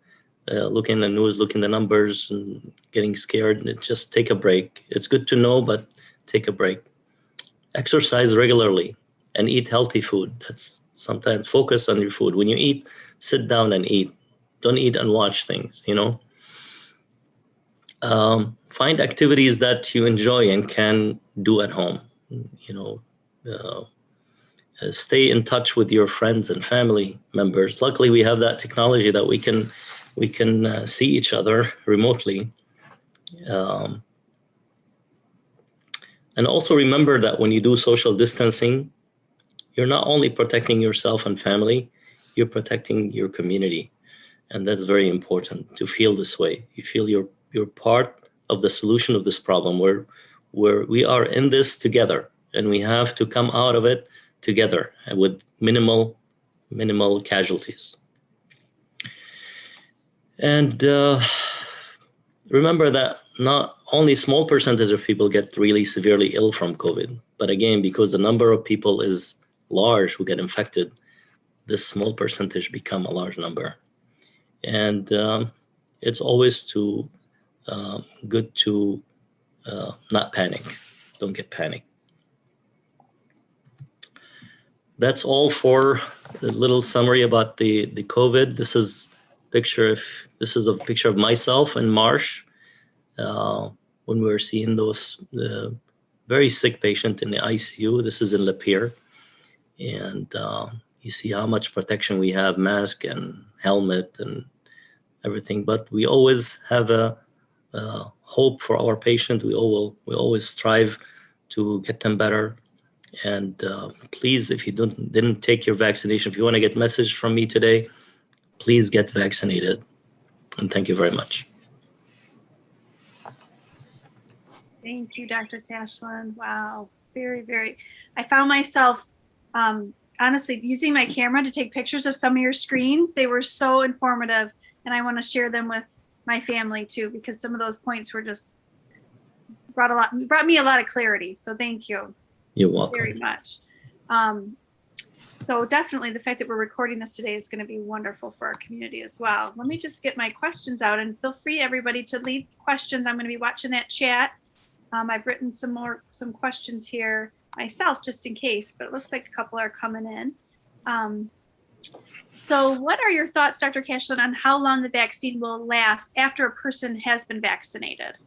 look in the news, look in the numbers, and getting scared, just take a break. It's good to know, but take a break. Exercise regularly and eat healthy food. That's sometimes focus on your food. When you eat, sit down and eat. Don't eat and watch things, Find activities that you enjoy and can do at home, stay in touch with your friends and family members. Luckily, we have that technology that we can see each other remotely. And also remember that when you do social distancing, you're not only protecting yourself and family, you're protecting your community. And that's very important to feel this way. You feel you're part of the solution of this problem, where we are in this together, and we have to come out of it together and with minimal casualties. And remember that not only small percentage of people get really severely ill from COVID, but again, because the number of people is large who get infected, this small percentage become a large number. And it's always good to not panic. Don't get panicked. That's all for a little summary about the COVID. This is a picture of myself in March when we were seeing those very sick patient in the ICU. This is in Lapeer, and you see how much protection we have, mask and helmet and everything. But we always have a hope for our patient. We always strive to get them better. And please, if you didn't take your vaccination, if you want to get a message from me today, please get vaccinated. And thank you very much. Thank you, Dr. Kashlan. Wow, very, very. I found myself honestly using my camera to take pictures of some of your screens. They were so informative, and I want to share them with my family too, because some of those points were just brought me a lot of clarity. So thank you. You're welcome. Very much. So definitely the fact that we're recording this today is going to be wonderful for our community as well. Let me just get my questions out, and feel free, everybody, to leave questions. I'm going to be watching that chat. I've written some questions here myself just in case, but it looks like a couple are coming in. So what are your thoughts, Dr. Kashlan, on how long the vaccine will last after a person has been vaccinated?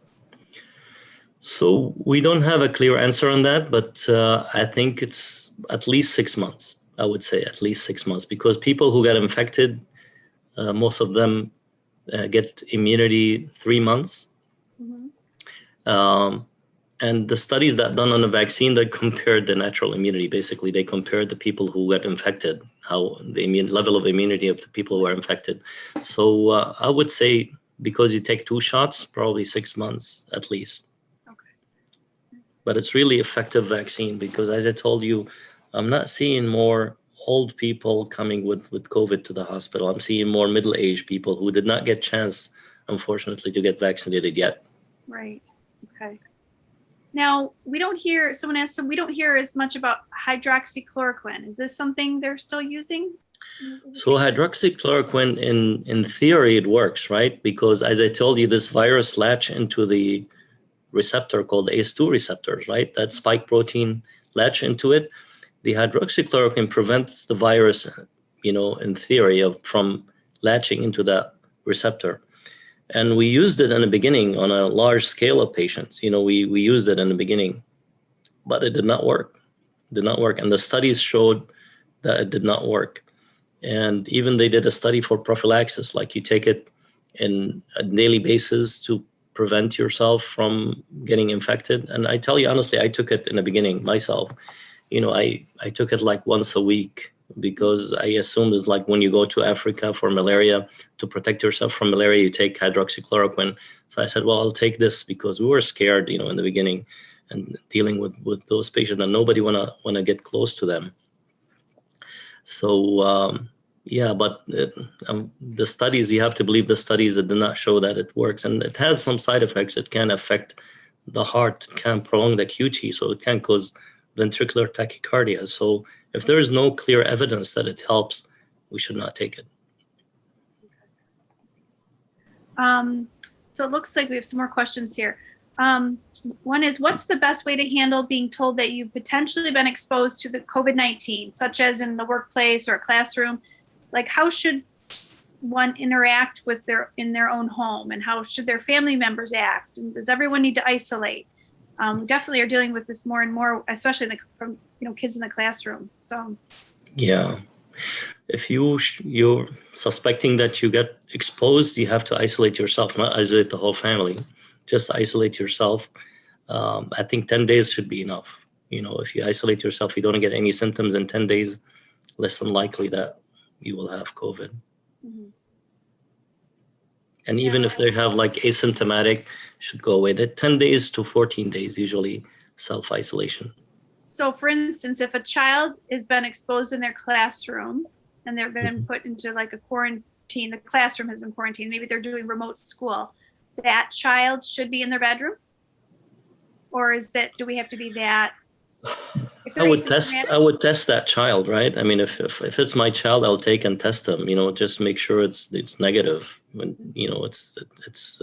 So we don't have a clear answer on that, but I think it's at least 6 months. I would say at least 6 months, because people who get infected, most of them get immunity 3 months. Mm-hmm. And the studies that done on the vaccine, they compared the natural immunity. Basically, they compared the people who got infected, how the level of immunity of the people who are infected. So I would say, because you take 2 shots, probably 6 months at least. But it's really effective vaccine, because as I told you, I'm not seeing more old people coming with COVID to the hospital. I'm seeing more middle-aged people who did not get chance, unfortunately, to get vaccinated yet. Right. Okay. Now, someone asked, we don't hear as much about hydroxychloroquine. Is this something they're still using? So hydroxychloroquine, in theory, it works, right? Because as I told you, this virus latch into the receptor called ACE2 receptors, right? That spike protein latch into it. The hydroxychloroquine prevents the virus, in theory, from latching into that receptor. And we used it in the beginning on a large scale of patients. We used it in the beginning, but it did not work. And the studies showed that it did not work. And even they did a study for prophylaxis, like you take it in a daily basis to prevent yourself from getting infected. And I tell you honestly, I took it in the beginning myself. I took it like once a week, because I assumed it's like when you go to Africa for malaria, to protect yourself from malaria, you take hydroxychloroquine. So I said, well, I'll take this, because we were scared, in the beginning, and dealing with those patients, and nobody wanna get close to them. So yeah, but the studies, you have to believe the studies that did not show that it works, and it has some side effects. It can affect the heart, it can prolong the QT, so it can cause ventricular tachycardia. So if there is no clear evidence that it helps, we should not take it. So it looks like we have some more questions here. One is, what's the best way to handle being told that you've potentially been exposed to the COVID-19, such as in the workplace or a classroom? Like, how should one interact with in their own home, and how should their family members act? And does everyone need to isolate? We definitely are dealing with this more and more, especially from kids in the classroom. So yeah, if you're suspecting that you get exposed, you have to isolate yourself, not isolate the whole family. Just isolate yourself. I think 10 days should be enough. If you isolate yourself, you don't get any symptoms in 10 days, less than likely that you will have COVID. Mm-hmm. And even if they have like asymptomatic, should go away. That 10 days to 14 days, usually self-isolation. So for instance, if a child has been exposed in their classroom and they've been put into like a quarantine, the classroom has been quarantined, maybe they're doing remote school, that child should be in their bedroom? Or do we have to be that? I would test that child, right? I mean, if it's my child, I'll take and test them, just make sure it's negative. When, it's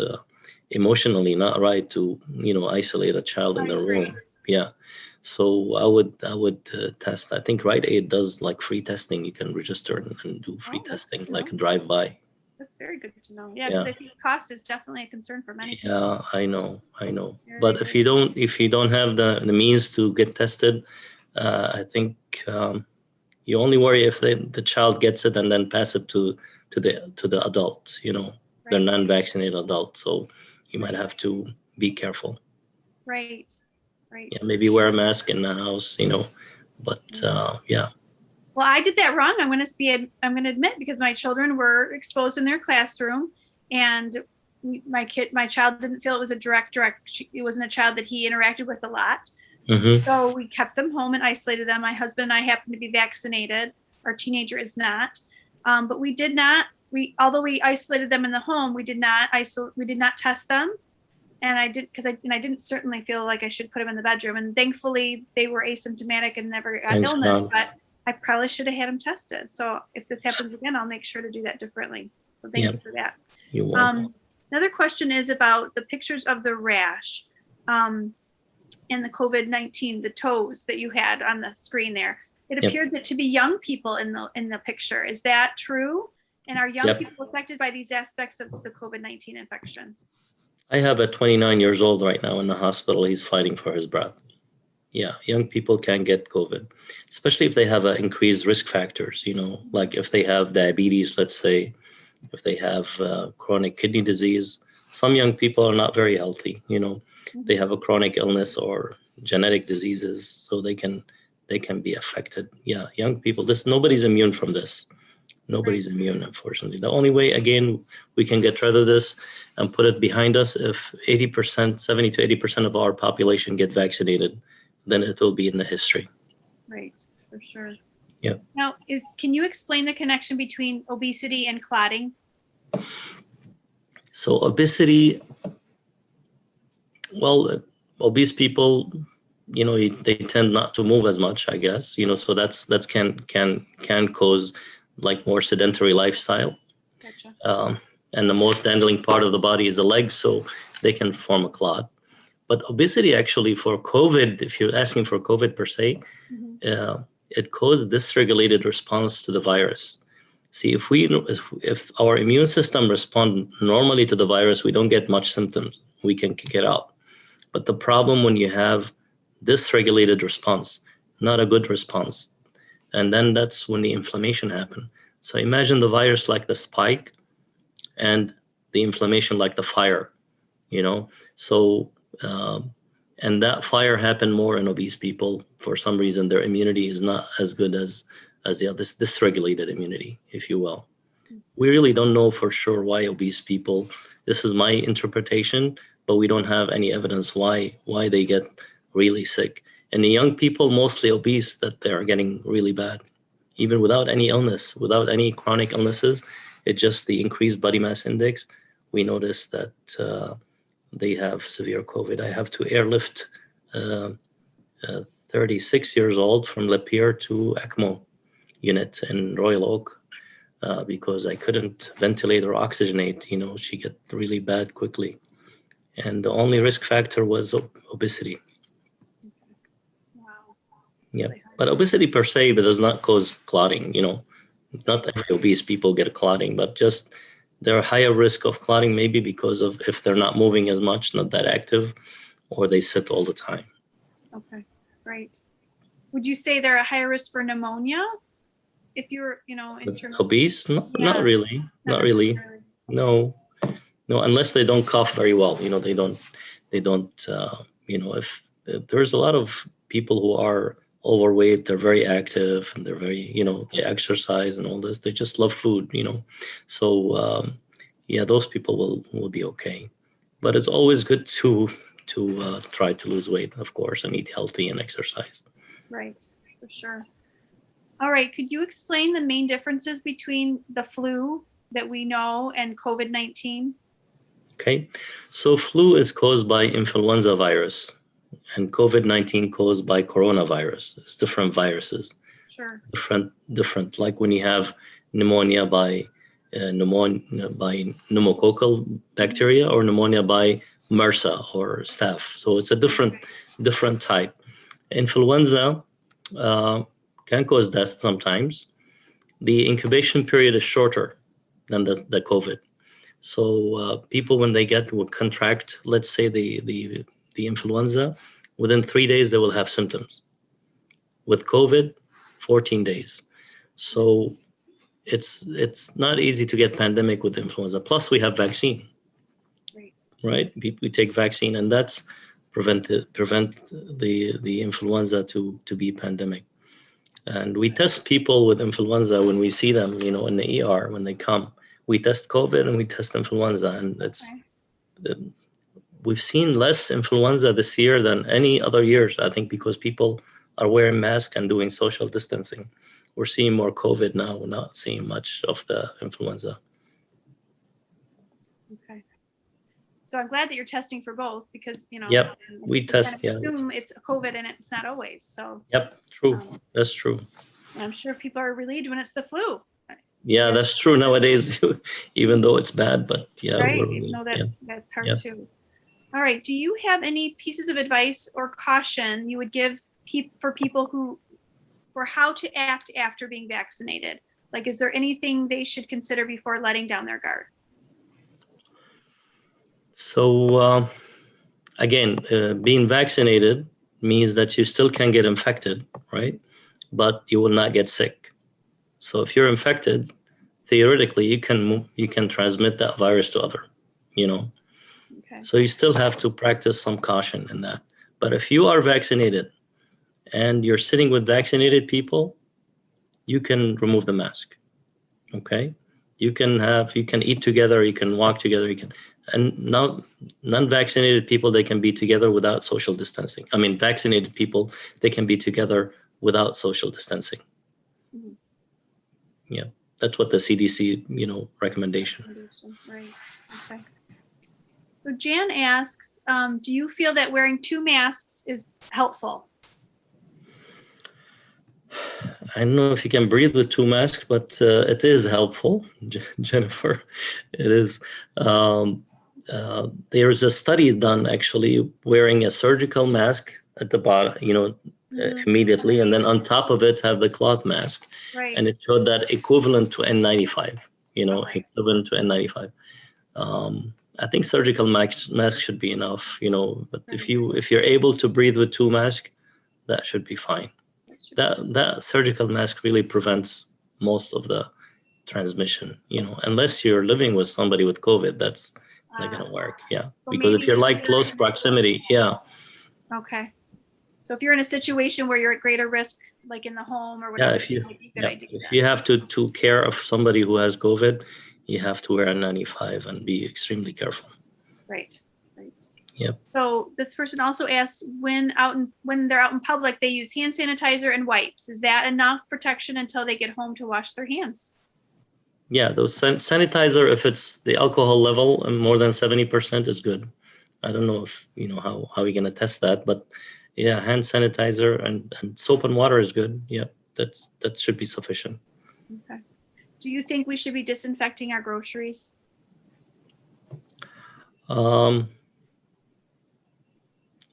emotionally not right to, isolate a child in their room. Yeah. So I would test. I think Rite Aid does like free testing. You can register and do free testing, like a drive-by. That's very good to know. Yeah, because I think cost is definitely a concern for many people. Yeah, I know. But if you don't have the means to get tested, I think you only worry if the child gets it and then pass it to the adults. They're non-vaccinated adults, so you might have to be careful. Right. Yeah, maybe wear a mask in the house, but yeah. Well, I did that wrong. I'm going to admit, because my children were exposed in their classroom, and my child didn't feel it was a direct. It wasn't a child that he interacted with a lot. Mm-hmm. So we kept them home and isolated them. My husband and I happen to be vaccinated. Our teenager is not. But we did not. Although we isolated them in the home, we did not test them. And I didn't certainly feel like I should put them in the bedroom. And thankfully, they were asymptomatic and never got illness. God. But I probably should have had them tested. So if this happens again, I'll make sure to do that differently. So thank you for that. You're welcome. Another question is about the pictures of the rash in the COVID-19, the toes that you had on the screen there. It appeared to be young people in the picture. Is that true? And are young people affected by these aspects of the COVID-19 infection? I have a 29 years old right now in the hospital. He's fighting for his breath. Yeah, young people can get COVID, especially if they have increased risk factors, like if they have diabetes, let's say, if they have chronic kidney disease. Some young people are not very healthy, they have a chronic illness or genetic diseases, so they can be affected. Yeah, young people, nobody's immune from this. Nobody's immune, unfortunately. The only way, again, we can get rid of this and put it behind us if 70 to 80% of our population get vaccinated, then it will be in the history. Right, for sure. Yeah. Now, can you explain the connection between obesity and cladding? So obesity, well, obese people, they tend not to move as much, I guess. So that's can cause like more sedentary lifestyle. Gotcha. And the most dangling part of the body is the legs, so they can form a clot. But obesity, actually, for COVID, if you're asking for COVID per se, it caused dysregulated response to the virus. See, if our immune system responds normally to the virus, we don't get much symptoms. We can kick it out. But the problem when you have dysregulated response, not a good response, and then that's when the inflammation happens. So imagine the virus like the spike and the inflammation like the fire, So, and that fire happened more in obese people. For some reason, their immunity is not as good as this dysregulated immunity, if you will. We really don't know for sure why obese people, this is my interpretation, but we don't have any evidence why they get really sick. And the young people, mostly obese, that they are getting really bad, even without any illness, without any chronic illnesses. It's just the increased body mass index. We noticed that they have severe COVID. I have to airlift 36 years old from Lapeer to Ecmo unit in Royal Oak because I couldn't ventilate or oxygenate. She get really bad quickly. And the only risk factor was obesity. Wow. Yeah, but obesity per se does not cause clotting. Not every obese people get clotting, but just they're higher risk of clotting maybe because of if they're not moving as much, not that active, or they sit all the time. Okay, great. Would you say they're a higher risk for pneumonia if you're, in terms obese? No, Yeah. not really. Not really. necessarily. No, unless they don't cough very well. They don't. If there's a lot of people who are overweight, they're very active and they're very, they exercise and all this. They just love food, So yeah, those people will be okay. But it's always good to try to lose weight, of course, and eat healthy and exercise. Right, for sure. All right, could you explain the main differences between the flu that we know and COVID-19? Okay, so flu is caused by influenza virus, and COVID-19 caused by coronavirus. It's different viruses. Sure. Different. Like when you have pneumonia by pneumococcal bacteria, or pneumonia by MRSA or staph. So it's a different type. Influenza can cause death sometimes. The incubation period is shorter than the COVID. So people, when they will contract, let's say the influenza, within 3 days they will have symptoms. With COVID, 14 days. So it's not easy to get pandemic with influenza. Plus we have vaccine, right? We take vaccine, and that's prevent the influenza to be pandemic. And we test people with influenza when we see them, in the ER when they come. We test COVID and we test influenza, and we've seen less influenza this year than any other years, I think, because people are wearing masks and doing social distancing. We're seeing more COVID now. We're not seeing much of the influenza. Okay. So I'm glad that you're testing for both because, Yep, we test, kind of assume it's COVID and it's not always. So. Yep, true. That's true. I'm sure people are relieved when it's the flu. Yeah, that's true nowadays, even though it's bad, but yeah. Right, no, that's hard too. All right, do you have any pieces of advice or caution you would give for people for how to act after being vaccinated? Like, is there anything they should consider before letting down their guard? So again, being vaccinated means that you still can get infected, right? But you will not get sick. So if you're infected, theoretically, you can transmit that virus to other, Okay. So you still have to practice some caution in that. But if you are vaccinated and you're sitting with vaccinated people, you can remove the mask. Okay? You can eat together, you can walk together, and now non-vaccinated people, they can be together without social distancing. I mean, vaccinated people, they can be together without social distancing. Mm-hmm. Yeah, that's what the CDC, recommendation. Right. Okay. So Jan asks, do you feel that wearing 2 masks is helpful? I don't know if you can breathe with 2 masks, but it is helpful, Jennifer. It is. There's a study done actually wearing a surgical mask at the bottom, immediately, and then on top of it have the cloth mask. Right. And it showed that equivalent to N95, equivalent to N95. I think surgical mask should be enough, but if you're able to breathe with 2 masks, that should be fine. That surgical mask really prevents most of the transmission, unless you're living with somebody with COVID, that's not gonna work. Yeah, so because if you're like close proximity, yeah. Okay. So if you're in a situation where you're at greater risk, like in the home or whatever, if you have to care of somebody who has COVID, you have to wear a N95 and be extremely careful. Right. Yep. So this person also asks, when they're out in public, they use hand sanitizer and wipes. Is that enough protection until they get home to wash their hands? Yeah, those sanitizer, if it's the alcohol level and more than 70% is good. I don't know if how we're gonna test that, but Yeah, hand sanitizer and soap and water is good. Yeah, that should be sufficient. Okay. Do you think we should be disinfecting our groceries?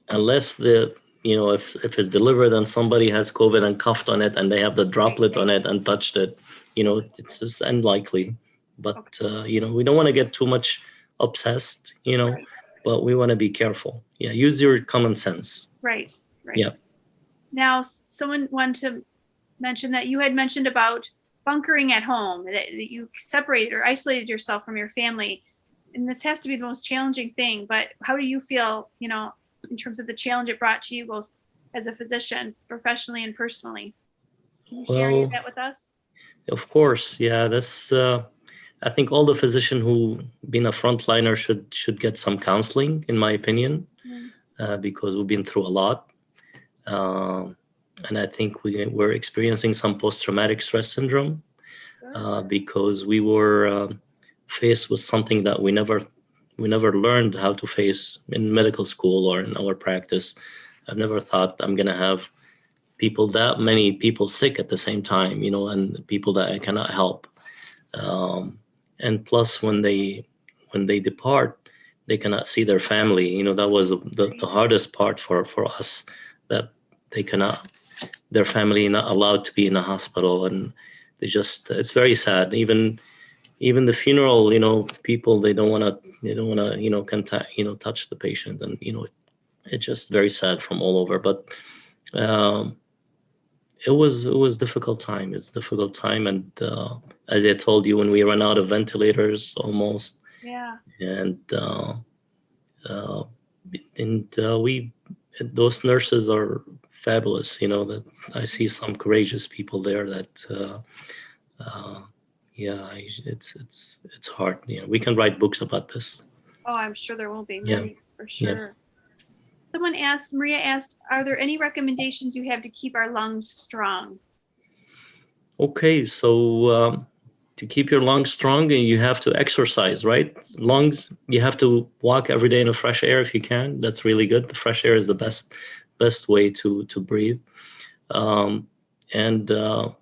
Unless if it's delivered and somebody has COVID and coughed on it and they have the droplet on it and touched it, it's just unlikely. But we don't want to get too much obsessed, Right. but we want to be careful. Yeah, use your common sense. Right. Yeah. Now, someone wanted to mention that you had mentioned about bunkering at home, that you separated or isolated yourself from your family. And this has to be the most challenging thing, but how do you feel, in terms of the challenge it brought to you both as a physician, professionally and personally? Can you share any of that with us? Of course, yeah. That's I think all the physicians who been a frontliner should get some counseling, in my opinion, because we've been through a lot, and I think we're experiencing some post-traumatic stress syndrome because we were faced with something that we never learned how to face in medical school or in our practice. I've never thought I'm gonna have that many people sick at the same time, and people that I cannot help. And plus, when they depart, they cannot see their family. That was the hardest part for us, that their family not allowed to be in the hospital, and it's very sad. Even the funeral, people they don't want to contact, touch the patient, and it's just very sad from all over. But it was difficult time. It's a difficult time, and as I told you, when we ran out of ventilators almost, and those nurses are fabulous. That I see some courageous people there. That it's hard. We can write books about this. Oh, I'm sure there will be many for sure. Maria asked, are there any recommendations you have to keep our lungs strong? Okay, so to keep your lungs strong, you have to exercise, right? Lungs, you have to walk every day in the fresh air if you can. That's really good. The fresh air is the best way to breathe. And the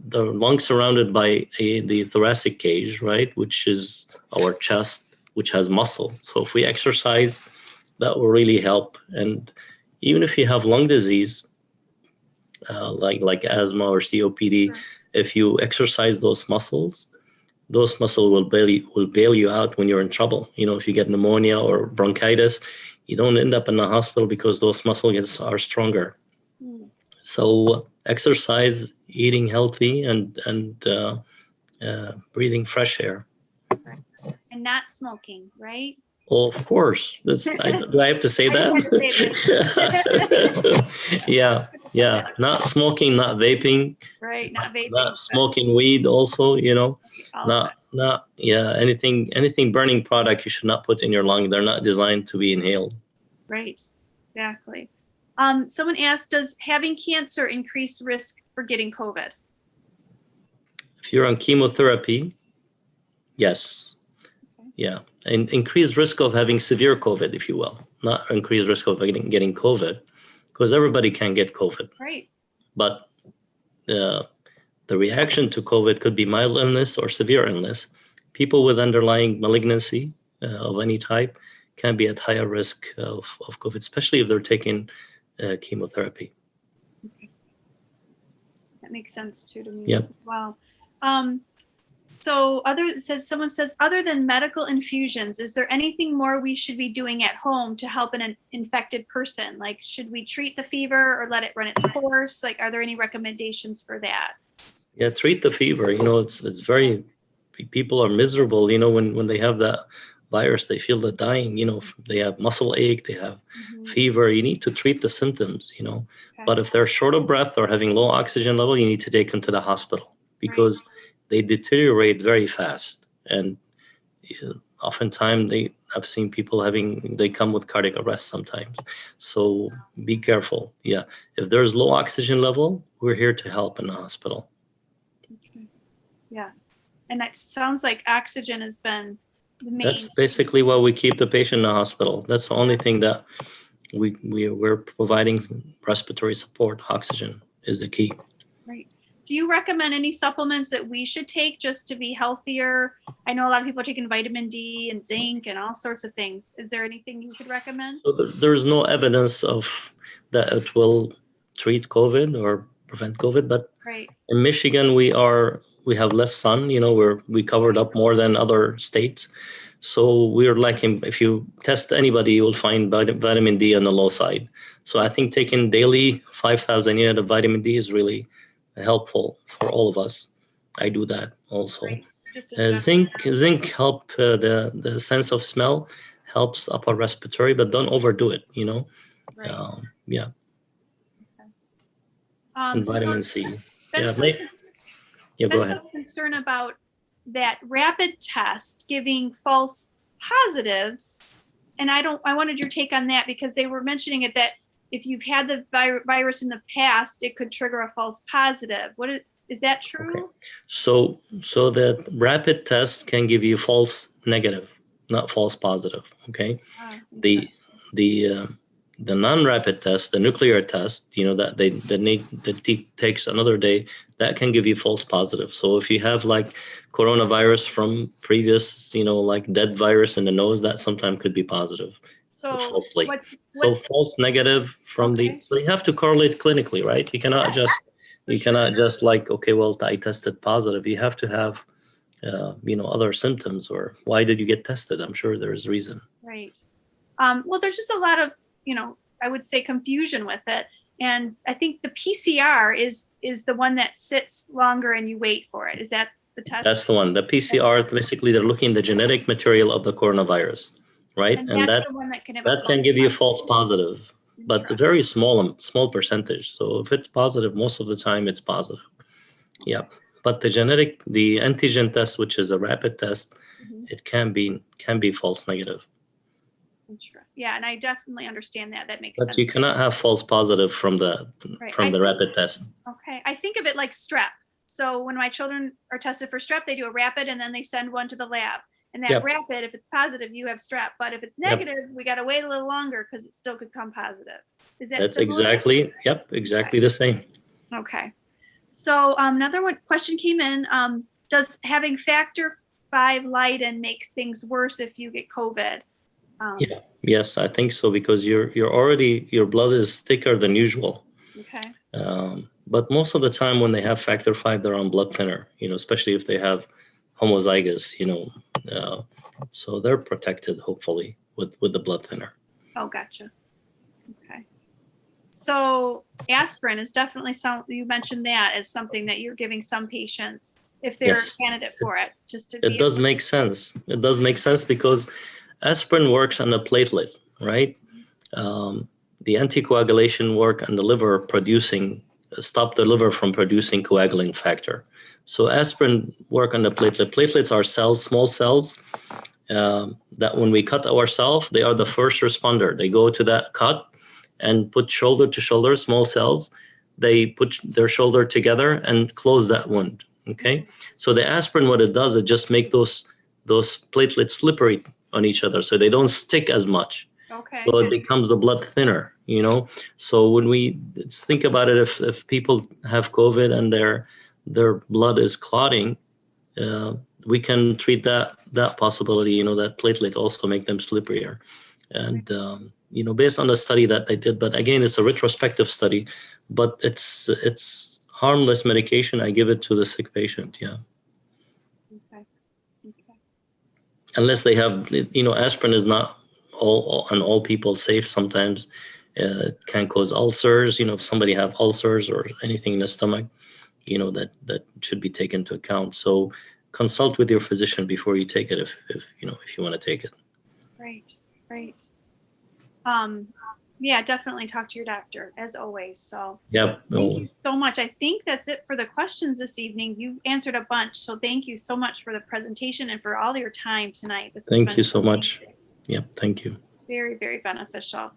lungs surrounded by the thoracic cage, right, which is our chest, which has muscle. So if we exercise, that will really help. And even if you have lung disease, like asthma or COPD, if you exercise those muscles will bail you out when you're in trouble. If you get pneumonia or bronchitis, you don't end up in the hospital because those muscles are stronger. So exercise, eating healthy, and breathing fresh air. And not smoking, right? Oh, of course. Do I have to say that? Yeah. Not smoking, not vaping. Right, not vaping. Not smoking weed also, anything burning product you should not put in your lung. They're not designed to be inhaled. Right, exactly. Someone asked, does having cancer increase risk for getting COVID? If you're on chemotherapy, yes. Yeah, and increased risk of having severe COVID, if you will, not increased risk of getting COVID, because everybody can get COVID. Right. But the reaction to COVID could be mild illness or severe illness. People with underlying malignancy of any type can be at higher risk of COVID, especially if they're taking chemotherapy. Okay. That makes sense too to me. Yep. Wow. So someone says, other than medical infusions, is there anything more we should be doing at home to help an infected person? Like, should we treat the fever or let it run its course? Like, are there any recommendations for that? Yeah, treat the fever. It's very, people are miserable, when they have that virus, they feel the dying, they have muscle ache, they have fever. You need to treat the symptoms, Okay. But if they're short of breath or having low oxygen level, you need to take them to the hospital because they deteriorate very fast. And oftentimes I've seen people they come with cardiac arrest sometimes. So be careful. Yeah. If there's low oxygen level, we're here to help in the hospital. Okay. Yes. And that sounds like oxygen has been the main. That's basically why we keep the patient in the hospital. That's the only thing that we're providing respiratory support. Oxygen is the key. Right. Do you recommend any supplements that we should take just to be healthier? I know a lot of people are taking vitamin D and zinc and all sorts of things. Is there anything you could recommend? So there's no evidence of that it will treat COVID or prevent COVID, but Right. in Michigan we have less sun. We covered up more than other states, so we're like, if you test anybody, you will find vitamin D on the low side. So I think taking daily 5,000 units of vitamin D is really helpful for all of us. I do that also. Right. Zinc help the sense of smell, helps upper respiratory, but don't overdo it. Right. Yeah. Okay. And vitamin C. Yeah. Go ahead. Some concern about that rapid test giving false positives, and I wanted your take on that, because they were mentioning it that if you've had the virus in the past, it could trigger a false positive. Is that true? Okay. So that rapid test can give you false negative, not false positive. Okay. The non-rapid test, the nuclear test, that takes another day, that can give you false positive. So if you have like coronavirus from previous, like dead virus in the nose, that sometimes could be positive. So falsely. So false negative from so you have to correlate clinically, right? You cannot just like, okay, well, I tested positive. You have to have, other symptoms, or why did you get tested? I'm sure there's a reason. Right. Well, there's just a lot of, I would say confusion with it. And I think the PCR is the one that sits longer and you wait for it. Is that the test? That's the one. The PCR, basically, they're looking at the genetic material of the coronavirus, right? And that's the one that can have that can give you a false positive, but a very small percentage. So if it's positive, most of the time it's positive. Yeah. But the antigen test, which is a rapid test, it can be false negative. Yeah, and I definitely understand that. That makes sense. But you cannot have false positive from the rapid test. Okay. I think of it like strep. So when my children are tested for strep, they do a rapid and then they send one to the lab. And that rapid, if it's positive, you have strep. But if it's negative, we got to wait a little longer because it still could come positive. That's similar? exactly the same. Okay. So another question came in. Does having factor V Leiden make things worse if you get COVID? Yes, I think so, because your blood is thicker than usual. Okay. But most of the time when they have factor V, they're on blood thinner, especially if they have homozygous, so they're protected, hopefully, with the blood thinner. Oh, gotcha. Okay. So aspirin is definitely you mentioned that as something that you're giving some patients if they're a candidate for it. It does make sense. It does make sense because aspirin works on the platelet, right? The anticoagulation work on the liver stop the liver from producing coagulating factor. So aspirin work on the platelet. Platelets are cells, small cells, that when we cut ourselves, they are the first responder. They go to that cut and put shoulder to shoulder, small cells. They put their shoulder together and close that wound, okay? So the aspirin, what it does, it just make those platelets slippery on each other so they don't stick as much. Okay. So it becomes the blood thinner, So when we think about it, if people have COVID and their blood is clotting, we can treat that possibility, that platelet also make them slipperier. And, based on the study that they did, but again, it's a retrospective study, but it's harmless medication. I give it to the sick patient. Yeah. Okay. Unless they have, aspirin is not all people safe. Sometimes it can cause ulcers. If somebody have ulcers or anything in the stomach, that should be taken into account. So consult with your physician before you take it if you want to take it. Right. Yeah, definitely talk to your doctor as always. So thank you so much. I think that's it for the questions this evening. You answered a bunch, so thank you so much for the presentation and for all your time tonight. Thank you so much. Yeah, thank you. Very, very beneficial.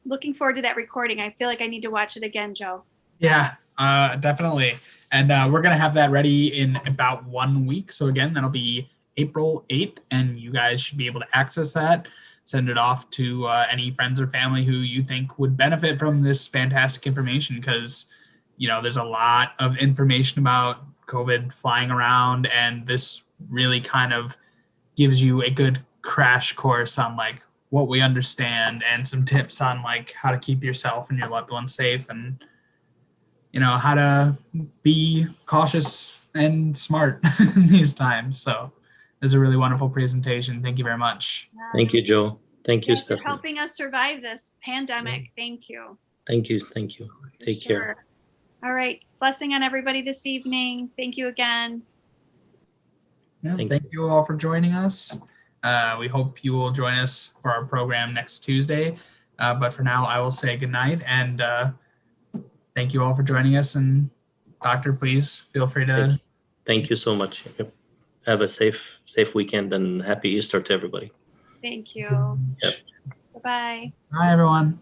Looking forward to that recording. I feel like I need to watch it again, Joe. Yeah, definitely. And we're going to have that ready in about 1 week. So again, that'll be April 8th, and you guys should be able to access that. send it off to any friends or family who you think would benefit from this fantastic information, because, there's a lot of information about COVID flying around, and this really kind of gives you a good crash course on like what we understand and some tips on like how to keep yourself and your loved ones safe, and how to be cautious and smart in these times. So it was a really wonderful presentation. Thank you very much. Thank you, Joe. Thank you, Thanks for Stephanie. helping us survive this pandemic. Thank you. Thank you. Thank you. Take care. All right. Blessing on everybody this evening. Thank you again. Yeah, thank you all for joining us. We hope you will join us for our program next Tuesday. But for now, I will say good night, and thank you all for joining us. And Doctor, please feel free to. Thank you so much. Have a safe weekend, and happy Easter to everybody. Thank you. Yep. Bye-bye. Bye, everyone.